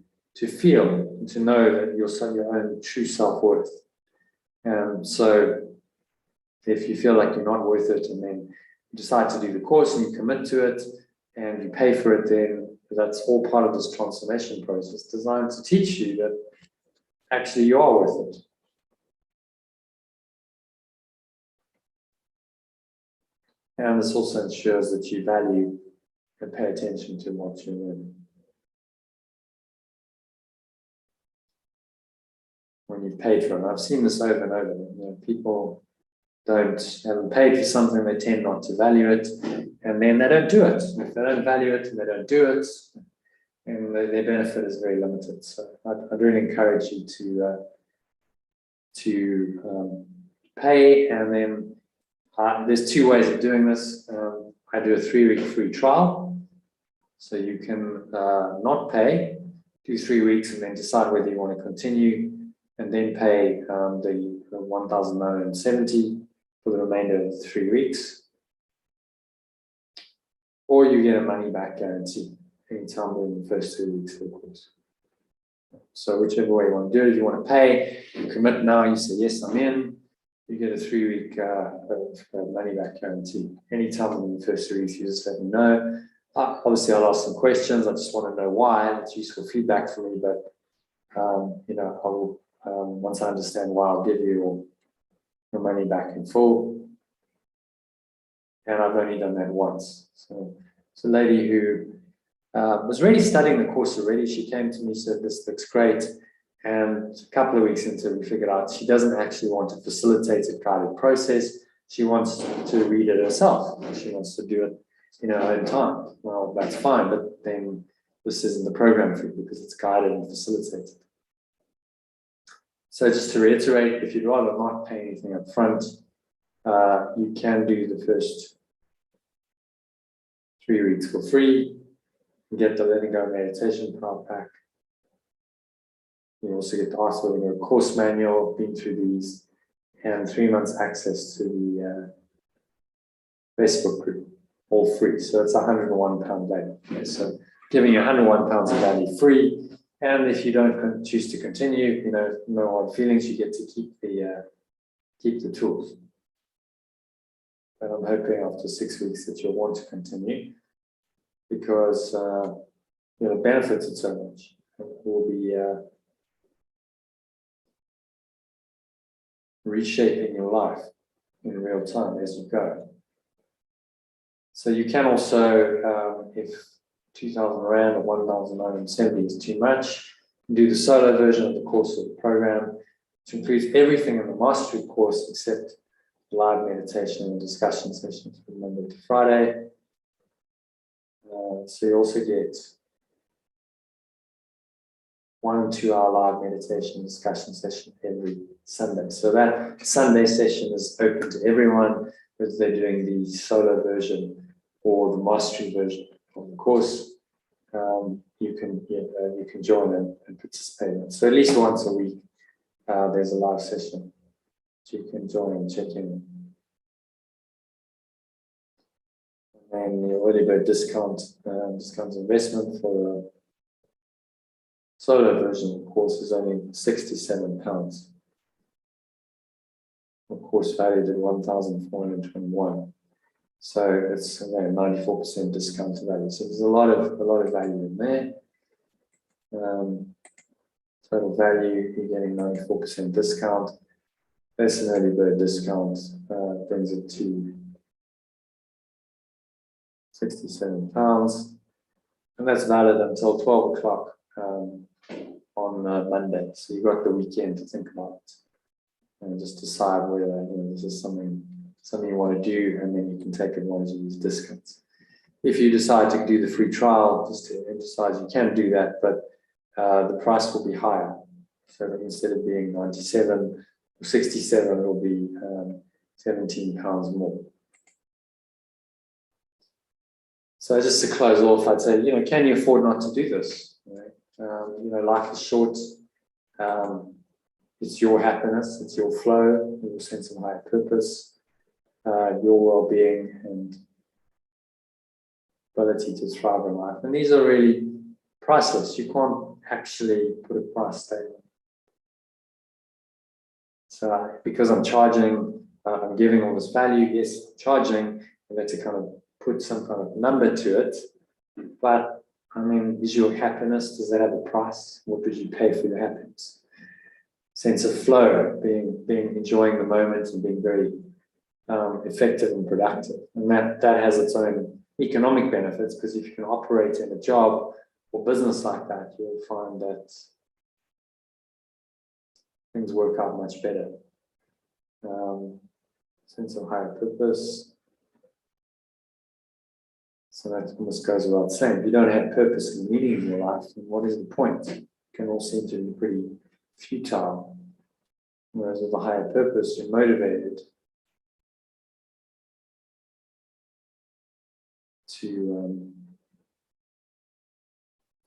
feel and to know that you're your own true self-worth. And so if you feel like you're not worth it and then you decide to do the course and you commit to it and you pay for it, then that's all part of this transformation process designed to teach you that actually you are worth it. And this also ensures that you value and pay attention to what you're learning. When you've paid for it, I've seen this over and over. People haven't paid for something, they tend not to value it, and then they don't do it. If they don't value it and they don't do it, and their benefit is very limited. So I'd really encourage you to pay, and then there's two ways of doing this. I do a 3-week free trial, so you can not pay, do 3 weeks, and then decide whether you want to continue, and then pay the 1,970 for the remainder of the 3 weeks, or you get a money-back guarantee anytime during the first 2 weeks of the course. So whichever way you want to do it, if you want to pay, you commit now, you say, yes, I'm in, you get a 3-week money-back guarantee. Anytime in the first 3 weeks, you just let me know. Obviously, I'll ask some questions. I just want to know why. It's useful feedback for me, but I will, once I understand why, I'll give you your money back in full. And I've only done that once. So it's a lady who was already studying the course already. She came to me and said, this looks great. And a couple of weeks into it, we figured out she doesn't actually want to facilitate a guided process. She wants to read it herself. She wants to do it in her own time. Well, that's fine, but then this isn't the program for you because it's guided and facilitated. So just to reiterate, if you'd rather not pay anything up front, you can do the first 3 weeks for free. You get the Letting Go meditation power pack. You also get the Ask Letting Go course manual, been through these, and 3 months access to the Facebook group, all free. So it's £101 value. Okay, so giving you £101 of value free. And if you don't choose to continue, no hard feelings, you get to keep the tools. And I'm hoping after 6 weeks that you'll want to continue because it benefits it so much. It will be reshaping your life in real time as you go. So you can also, if 2,000 Rand or 1,970 is too much, do the solo version of the course or the program, which includes everything in the mastery course except live meditation and discussion sessions from Monday to Friday. So you also get 1 2-hour live meditation discussion session every Sunday. So that Sunday session is open to everyone, whether they're doing the solo version or the mastery version of the course. You can join and participate in it. So at least once a week, there's a live session. So you can join and check in. And the early bird discount investment for the solo version of the course is only £67. Of course, valued at 1,421. So it's 94% discount to value. So there's a lot of value in there. Total value, you're getting 94% discount. Less an early bird discount brings it to £67. And that's valid until 12 o'clock on Monday. So you've got the weekend to think about it and just decide whether this is something you want to do, and then you can take advantage of these discounts. If you decide to do the free trial, just to emphasize, you can do that, but the price will be higher. So that instead of being 97 or 67, it will be £17 more. So just to close off, I'd say, can you afford not to do this? Life is short. It's your happiness, it's your flow, your sense of higher purpose, your well-being and ability to thrive in life. And these are really priceless. You can't actually put a price tag on. So because I'm charging, I'm giving all this value, yes, charging, and that's to kind of put some kind of number to it. But is your happiness, does that have a price? What would you pay for your happiness? Sense of flow, being enjoying the moment and being very effective and productive. And that has its own economic benefits, because if you can operate in a job or business like that, you'll find that things work out much better. Sense of higher purpose. So that almost goes without saying. If you don't have purpose and meaning in your life, then what is the point? It can all seem to be pretty futile. Whereas with a higher purpose, you're motivated to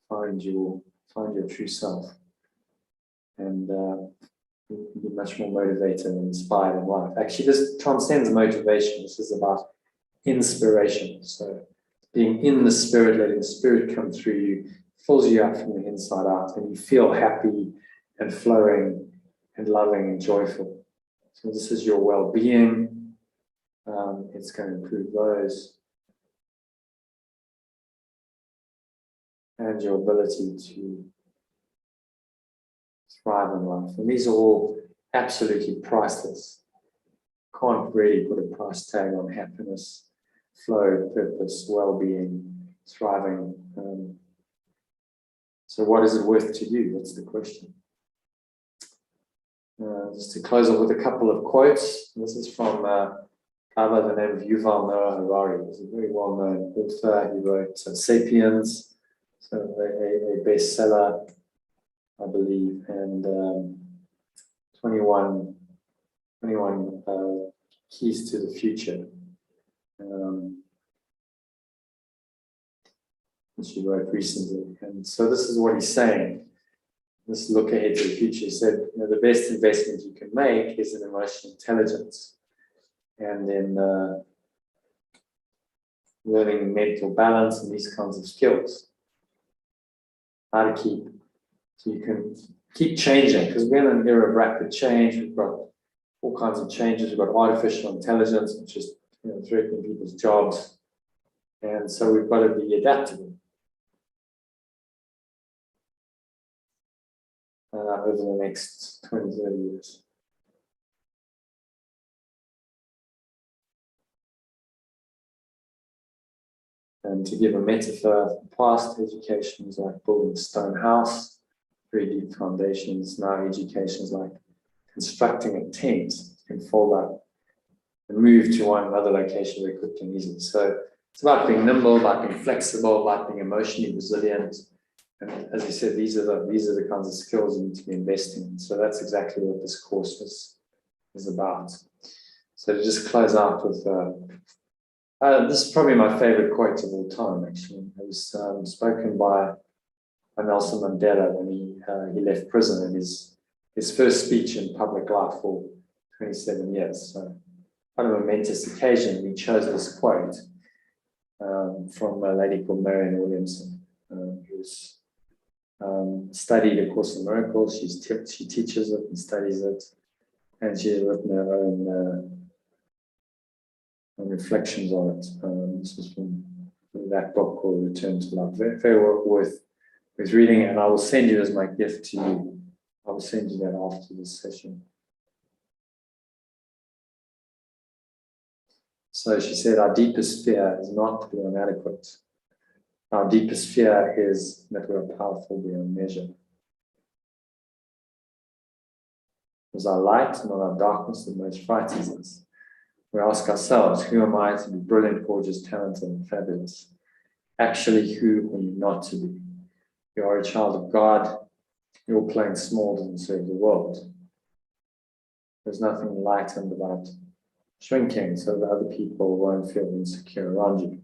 find your true self and be much more motivated and inspired in life. Actually, this transcends motivation. This is about inspiration. So being in the spirit, letting the spirit come through you, fills you up from the inside out, and you feel happy and flowing and loving and joyful. So this is your well-being. It's going to improve those. And your ability to thrive in life. And these are all absolutely priceless. Can't really put a price tag on happiness, flow, purpose, well-being, thriving. So what is it worth to you? That's the question. Just to close off with a couple of quotes. This is from a guy by the name of Yuval Noah Harari. He's a very well-known author. He wrote *Sapiens*, so a bestseller, I believe, and 21 Keys to the Future, which he wrote recently. And so this is what he's saying. This look ahead to the future. He said, the best investment you can make is in emotional intelligence, and then learning mental balance and these kinds of skills. How to keep, so you can keep changing, because we're in an era of rapid change. We've got all kinds of changes. We've got artificial intelligence, which is threatening people's jobs, and so we've got to be adaptable. Over the next 20, 30 years. And to give a metaphor, past education is like building a stone house, very deep foundations. Now education is like constructing a tent. You can fold up and move to one other location very quickly and easily. So it's about being nimble, about being flexible, about being emotionally resilient. And as I said, these are the kinds of skills you need to be investing in. So that's exactly what this course is about. So to just close out with, this is probably my favorite quote of all time, actually. It was spoken by Nelson Mandela when he left prison in his first speech in public life for 27 years. So quite a momentous occasion. He chose this quote from a lady called Marianne Williamson, who's studied A Course in Miracles. She teaches it and studies it, and she has written her own reflections on it. This is from that book called Return to Love. Very, very worth reading, and I will send you as my gift to you. I will send you that after this session. So she said, our deepest fear is not to be inadequate. Our deepest fear is that we are powerful beyond measure. It is our light, not our darkness, that most frightens us. We ask ourselves, who am I to be brilliant, gorgeous, talented, and fabulous? Actually, who are you not to be? You are a child of God. Your playing small doesn't serve the world. There's nothing enlightened about shrinking so that other people won't feel insecure around you.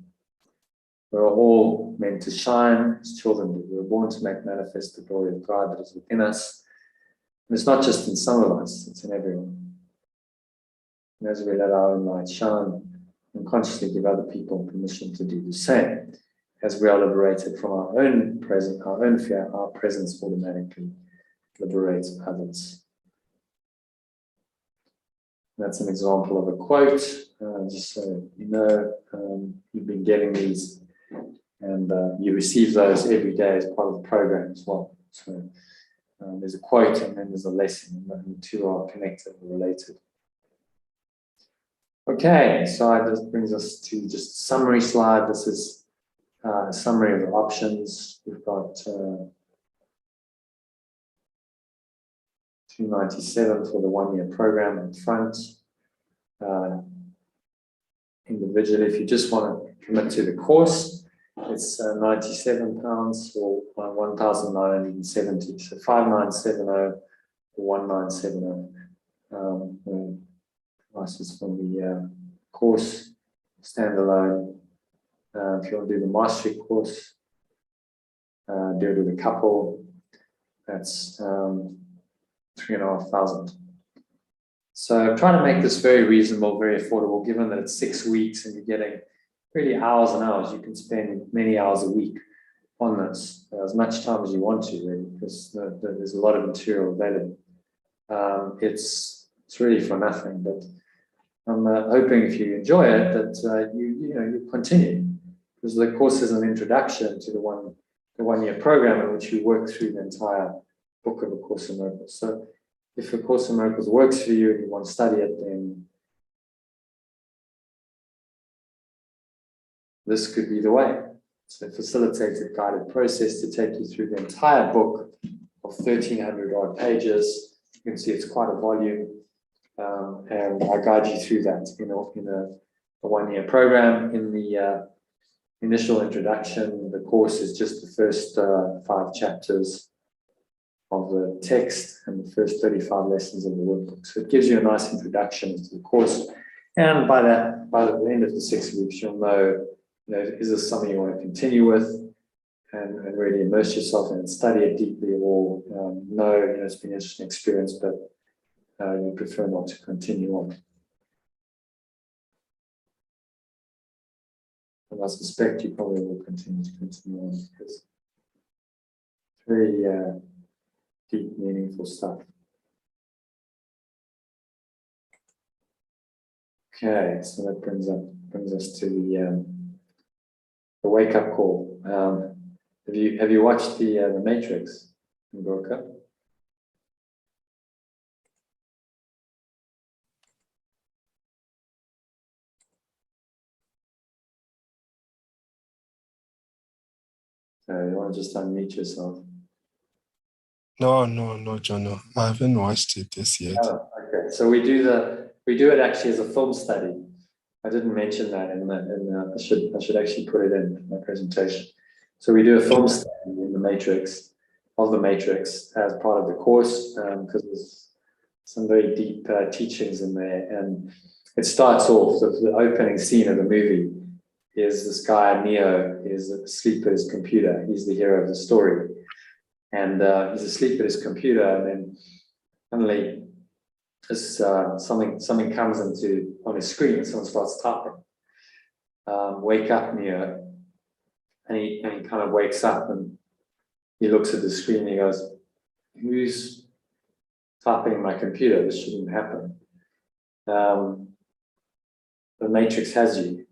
We're all meant to shine as children do. We're born to make manifest the glory of God that is within us. And it's not just in some of us, it's in everyone. And as we let our own light shine and consciously give other people permission to do the same, as we are liberated from our own fear, our presence automatically liberates others. That's an example of a quote, just so you know, you've been getting these, and you receive those every day as part of the program as well. So there's a quote and then there's a lesson, and the two are connected or related. Okay, so this brings us to just a summary slide. This is a summary of the options. We've got $297 for the 1-year program up front. Individually, if you just want to commit to the course, it's £97 or 1,970. So 5,970 or 1,970. Prices from the course standalone. If you want to do the mastery course, do it with a couple. That's 3,500. So try to make this very reasonable, very affordable, given that it's 6 weeks and you're getting really hours and hours. You can spend many hours a week on this, as much time as you want to, really, because there's a lot of material available. It's really for nothing, but I'm hoping if you enjoy it that you continue, because the course is an introduction to the 1-year program in which you work through the entire book of A Course in Miracles. So if A Course in Miracles works for you and you want to study it, then this could be the way. So facilitate a guided process to take you through the entire book of 1,300 odd pages You can see it's quite a volume, and I guide you through that in a one-year program. In the initial introduction, the course is just the first 5 chapters of the text and the first 35 lessons of the workbook. So it gives you a nice introduction to the course. And by the end of the 6 weeks, you'll know, is this something you want to continue with and really immerse yourself in and study it deeply, or no, it's been an interesting experience, but you prefer not to continue on. And I suspect you probably will continue on because it's very deep, meaningful stuff. Okay, so that brings us to the wake-up call. Have you watched the Matrix in Gorka? You want to just unmute yourself? No, Jono. I haven't watched it this yet. Oh, okay. So we do it actually as a film study. I didn't mention that I should actually put it in my presentation. So we do a film study in the Matrix, as part of the course, because there's some very deep teachings in there. And it starts off, the opening scene of the movie is this guy, Neo, is asleep at his computer. He's the hero of the story. And he's asleep at his computer, and then suddenly something comes on his screen, and someone starts typing. Wake up, Neo. And he kind of wakes up and he looks at the screen and he goes, who's typing in my computer? This shouldn't happen. The Matrix has you.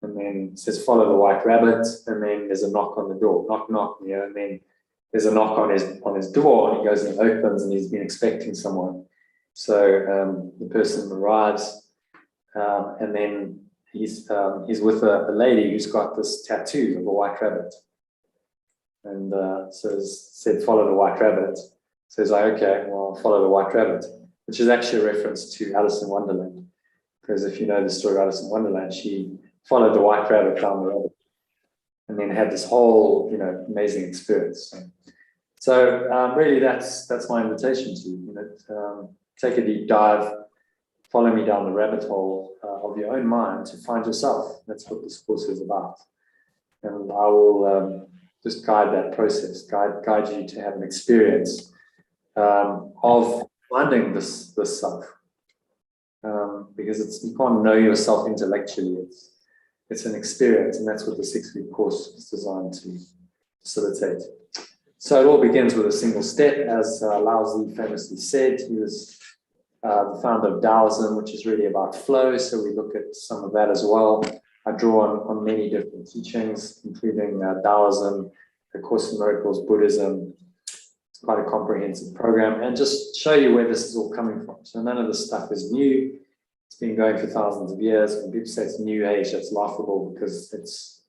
And then it says, follow the white rabbit. And then there's a knock on the door. Knock, knock, and then there's a knock on his door, and he goes and he opens, and he's been expecting someone. So the person arrives, and then he's with a lady who's got this tattoo of a white rabbit. And so it's said, follow the white rabbit. So he's like, okay, well, I'll follow the white rabbit, which is actually a reference to Alice in Wonderland. Because if you know the story of Alice in Wonderland, she followed the white rabbit down the road and then had this whole, amazing experience. So really that's my invitation to you, take a deep dive, follow me down the rabbit hole of your own mind to find yourself. That's what this course is about. And I will just guide that process, guide you to have an experience of finding this self. Because you can't know yourself intellectually. It's an experience, and that's what the 6-week course is designed to facilitate. So it all begins with a single step, as Lao Tzu famously said. He was the founder of Taoism, which is really about flow. So we look at some of that as well. I draw on many different teachings, including Taoism, A Course in Miracles, Buddhism. It's quite a comprehensive program, and just show you where this is all coming from. So none of this stuff is new. It's been going for thousands of years. When people say it's new age, that's laughable because it's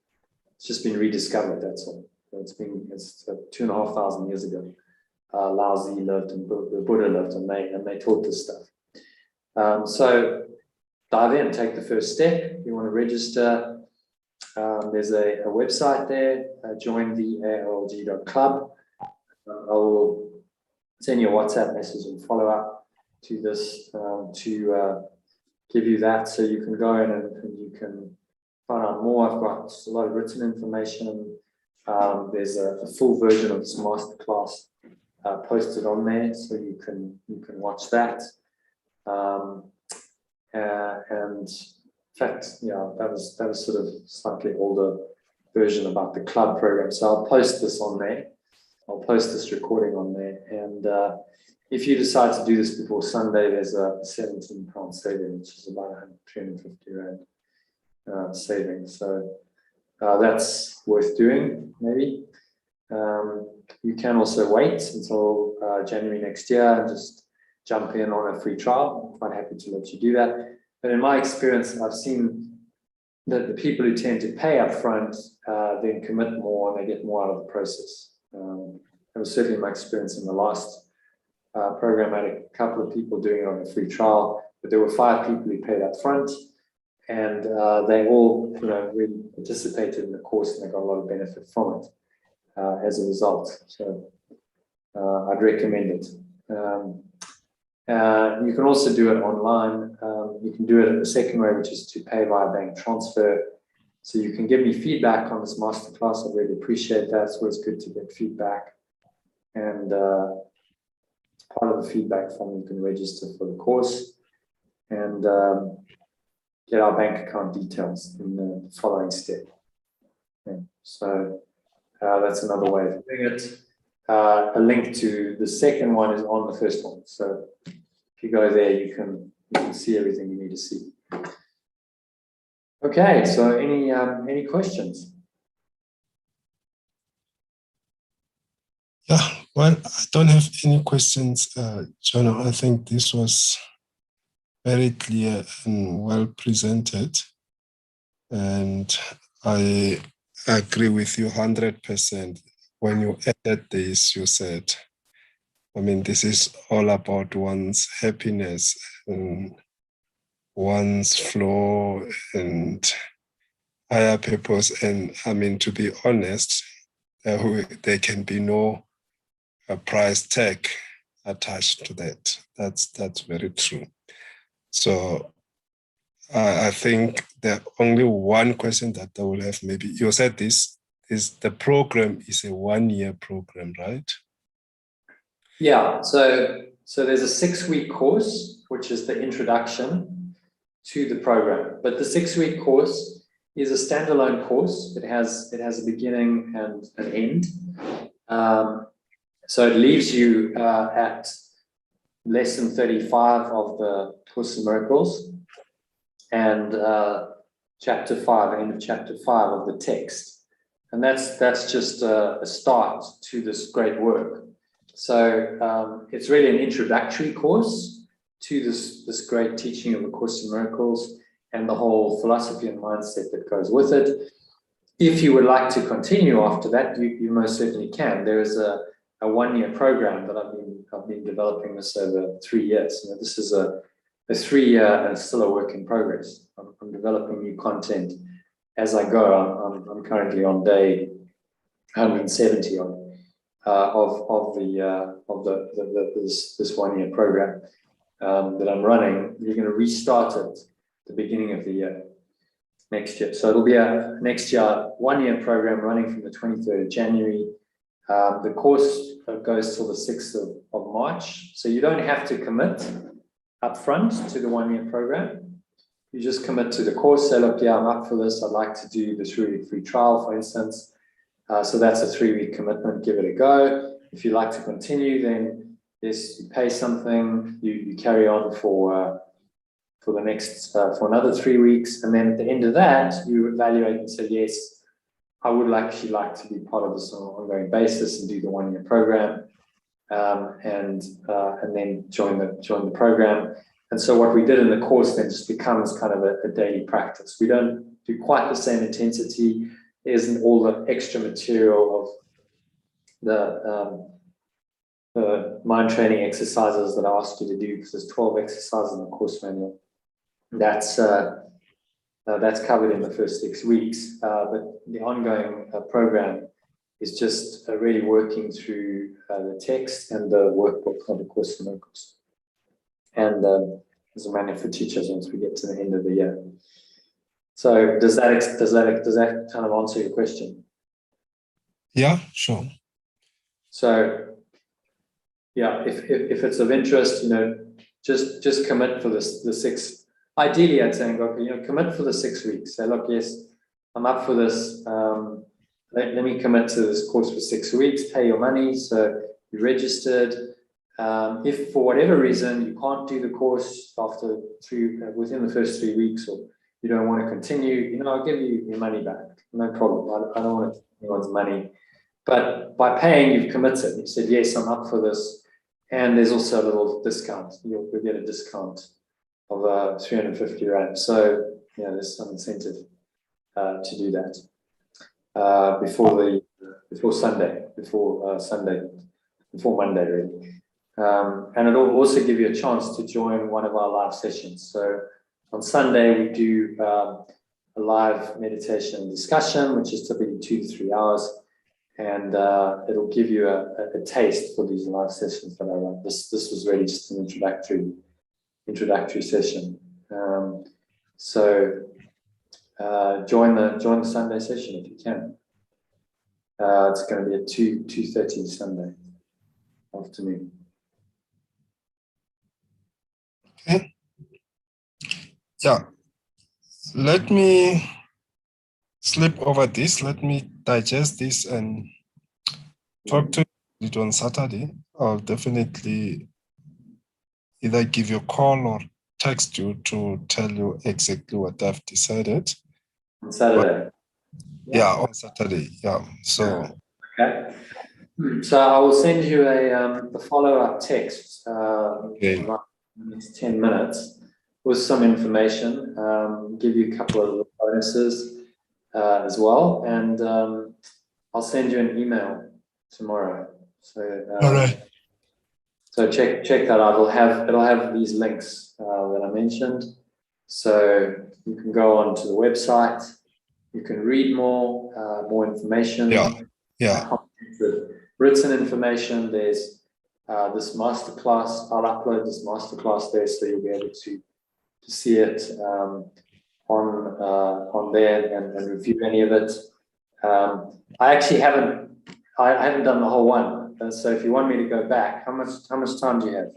just been rediscovered, that's all. So it's 2,500 years ago. Lao Tzu lived and the Buddha lived, and they taught this stuff. So dive in, take the first step. If you want to register, there's a website there, jointhealg.club. I will send you a WhatsApp message and follow up to this to give you that, so you can go in and you can find out more. I've got a lot of written information. There's a full version of this masterclass posted on there, so you can watch that. And in fact, that was sort of slightly older version about the club program. So I'll post this on there. I'll post this recording on there. And if you decide to do this before Sunday, there's a £17 saving, which is about 350 Rand saving. So that's worth doing, maybe. You can also wait until January next year and just jump in on a free trial. I'm quite happy to let you do that. But in my experience, I've seen that the people who tend to pay up front then commit more and they get more out of the process. That was certainly my experience in the last program. I had a couple of people doing it on a free trial, but there were 5 people who paid up front, and they all, really participated in the course, and they got a lot of benefit from it as a result. So I'd recommend it. You can also do it online. You can do it in the second way, which is to pay via bank transfer. So you can give me feedback on this masterclass. I really appreciate that. It's always good to get feedback. And part of the feedback form, you can register for the course and get our bank account details in the following step. Okay. So that's another way of doing it. A link to the second one is on the first one. So if you go there, you can see everything you need to see. Okay, so any questions? Yeah, well, I don't have any questions, Jono. I think this was very clear and well presented. And I agree with you 100%. When you added this, you said, this is all about one's happiness and one's flow and higher purpose. And to be honest, there can be no price tag attached to that. That's very true. So I think the only one question that I will have, maybe you said this is the program is a 1-year program, right? Yeah, so there's a 6-week course, which is the introduction to the program. But the 6-week course is a standalone course. It has a beginning and an end. So it leaves you at lesson 35 of the Course in Miracles and chapter 5, end of chapter 5 of the text. And that's just a start to this great work. So it's really an introductory course to this great teaching of the Course in Miracles and the whole philosophy and mindset that goes with it. If you would like to continue after that, you most certainly can. There is a 1-year program that I've been developing this over 3 years. This is a 3-year and still a work in progress. I'm developing new content as I go. I'm currently on day 170 of this 1-year program that I'm running. We're going to restart it at the beginning of the year next year. So it'll be a next year 1-year program running from the 23rd of January. The course goes till the 6th of March. So you don't have to commit up front to the 1-year program. You just commit to the course, say, look, yeah, I'm up for this. I'd like to do the 3-week free trial, for instance. So that's a 3-week commitment. Give it a go. If you like to continue, then yes, you pay something. You carry on for the next for another 3 weeks, and then at the end of that, you evaluate and say, yes, I would actually like to be part of this on an ongoing basis and do the 1-year program, and then join the program. And so what we did in the course then just becomes kind of a daily practice. We don't do quite the same intensity. There isn't all the extra material of the mind training exercises that I asked you to do, because there's 12 exercises in the course manual. That's covered in the first 6 weeks, but the ongoing program is just really working through the text and the workbook of the Course in Miracles, and as a manual for teachers once we get to the end of the year. So does that kind of answer your question? Yeah, sure. So yeah, if it's of interest, just commit for the 6. Ideally, I'd say, okay, commit for the 6 weeks. Say, look, yes, I'm up for this. Let me commit to this course for 6 weeks. Pay your money, so you're registered. If for whatever reason you can't do the course after within the first 3 weeks, or you don't want to continue, I'll give you your money back. No problem. I don't want anyone's money. But by paying, you've committed. You said, yes, I'm up for this. And there's also a little discount. You'll get a discount of 350 Rand. So, there's some incentive to do that before Monday, really. And it'll also give you a chance to join one of our live sessions. So on Sunday, we do a live meditation discussion, which is typically 2 to 3 hours. And it'll give you a taste for these live sessions that I run. This was really just an introductory session. So join the Sunday session if you can. It's going to be at 2:30 Sunday afternoon. Okay. Yeah. Let me sleep over this. Let me digest this and talk to you on Saturday. I'll definitely either give you a call or text you to tell you exactly what I've decided. On Saturday. Yeah, on Saturday. Yeah. So. Okay. So I will send you a follow-up text Okay. in the next 10 minutes with some information, give you a couple of bonuses as well, and I'll send you an email tomorrow. So All right. So check that out. It'll have these links that I mentioned. So you can go onto the website. You can read more information. Yeah. Written information. There's this masterclass. I'll upload this masterclass there, so you'll be able to see it on there and review any of it. I actually haven't done the whole one. So if you want me to go back, how much time do you have?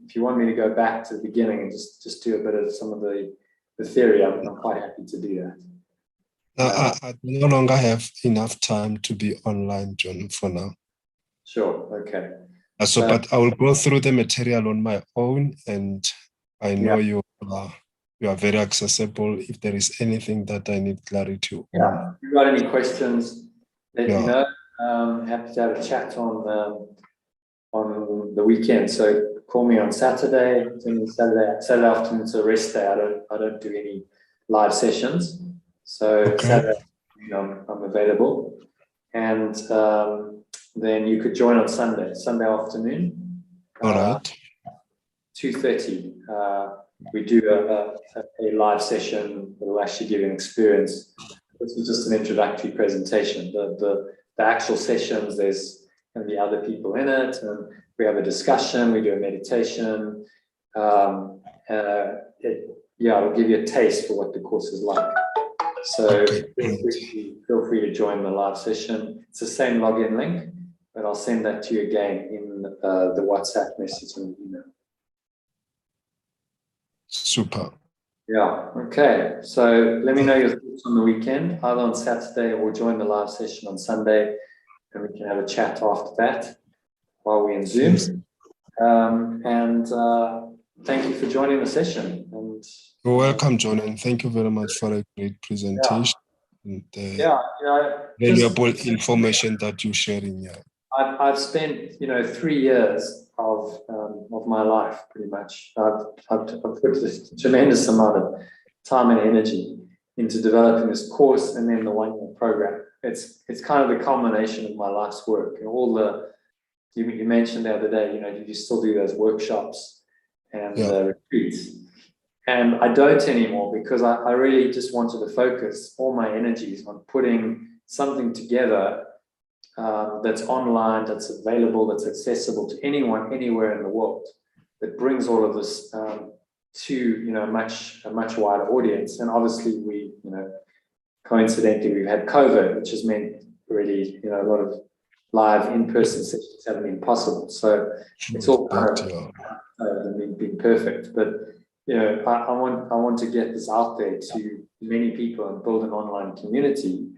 If you want me to go back to the beginning and just do a bit of some of the theory, I'm quite happy to do that. I no longer have enough time to be online, John, for now. Sure. Okay. But I will go through the material on my own, and I know you are very accessible. If there is anything that I need clarity on. Yeah. If you've got any questions, let me know. Happy to have a chat on the weekend. So call me on Saturday. Saturday afternoon, it's a rest day. I don't do any live sessions. So Saturday I'm available, and then you could join on Sunday afternoon. All right. 2:30. We do a live session that will actually give you an experience. This is just an introductory presentation. The actual sessions, there's going to be other people in it, and we have a discussion. We do a meditation. It'll give you a taste for what the course is like. So feel free to join the live session. It's the same login link, but I'll send that to you again in the WhatsApp message and email. Super. Yeah. Okay. So let me know your thoughts on the weekend, either on Saturday or join the live session on Sunday, and we can have a chat after that while we're in Zoom. Thank you for joining the session. And you're welcome, John, and thank you very much for a great presentation and valuable information that you're sharing here. I've spent 3 years of my life pretty much. I've put this tremendous amount of time and energy into developing this course and then the 1-year program. It's kind of the culmination of my life's work. And all you mentioned the other day, you still do those workshops and retreats. And I don't anymore, because I really just wanted to focus all my energies on putting something together that's online, that's available, that's accessible to anyone, anywhere in the world, that brings all of this to a much wider audience. And obviously, coincidentally, we've had COVID, which has meant really a lot of live in-person sessions haven't been possible. So it's all kind of been perfect. But I want to get this out there to many people and build an online community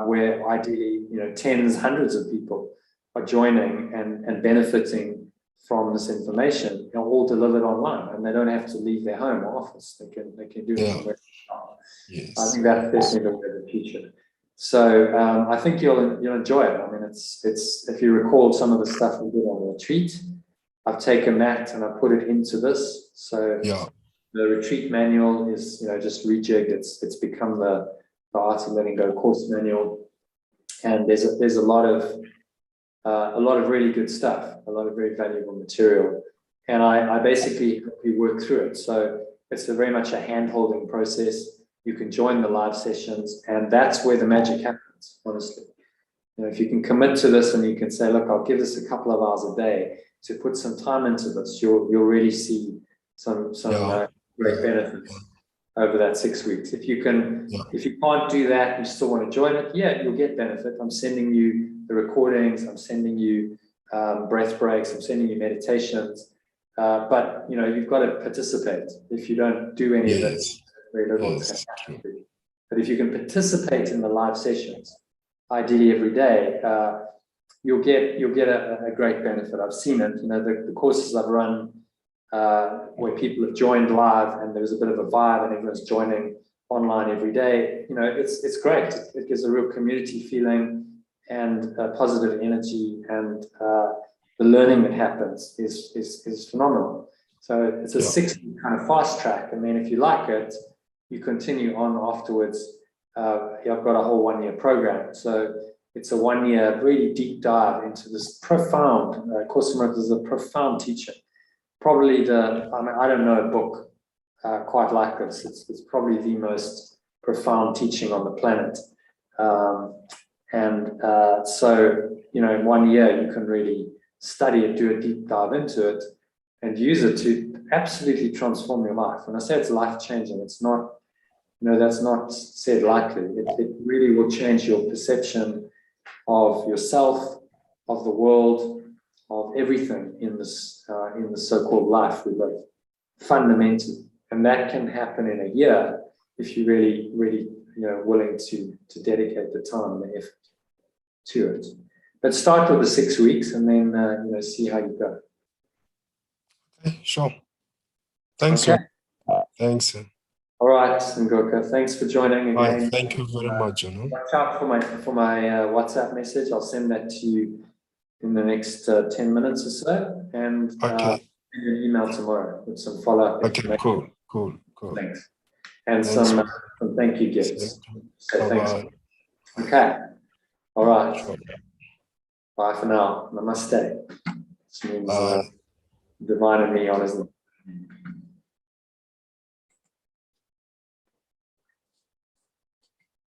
where ideally, tens, hundreds of people are joining and benefiting from this information, all delivered online, and they don't have to leave their home or office. They can do it from where they are. Yes. I think that's definitely the way of the future. So I think you'll enjoy it. I mean, it's if you recall some of the stuff we did on the retreat, I've taken that and I put it into this. So the retreat manual is just rejigged. It's become the Art of Letting Go course manual, and there's a lot of a lot of really good stuff, a lot of very valuable material. And I basically help you work through it. So it's very much a hand-holding process. You can join the live sessions, and that's where the magic happens, honestly. You know, if you can commit to this and you can say, look, I'll give this a couple of hours a day to put some time into this, you'll really see some great benefits over that 6 weeks. If you can't do that, you still want to join it, you'll get benefit. I'm sending you the recordings, I'm sending you breath breaks, I'm sending you meditations, but you know, you've got to participate. If you don't do any of it, very little is going to happen. But if you can participate in the live sessions, ideally every day, you'll get a great benefit. I've seen it. You know, the courses I've run where people have joined live and there's a bit of a vibe and everyone's joining online every day. You know, it's great. It gives a real community feeling and positive energy, and the learning that happens is phenomenal. So it's a 6-week kind of fast track, and then if you like it, you continue on afterwards. I've got a whole 1-year program. So it's a 1-year really deep dive into this profound, Course in Miracles is a profound teaching. Probably I don't know a book quite like this. It's probably the most profound teaching on the planet. So, you know, in 1 year, you can really study it, do a deep dive into it, and use it to absolutely transform your life. When I say it's life-changing, it's not, you know, that's not said lightly. It really will change your perception of yourself, of the world, of everything in this so-called life we live, fundamentally. And that can happen in a year if you're really, really, you know, willing to dedicate the time and the effort to it. But start with the 6 weeks and then, you know, see how you go. Okay, sure. Thanks, okay. Thanks. All right, Ngoka, thanks for joining again. Right, thank you very much. Watch out for my WhatsApp message. I'll send that to you in the next 10 minutes or so, and send you an email tomorrow with some follow-up information. Cool. Thanks. And some thank you gifts. So thanks. Okay. All right. Sure. Bye for now. Namaste. Which means divine and me, honestly.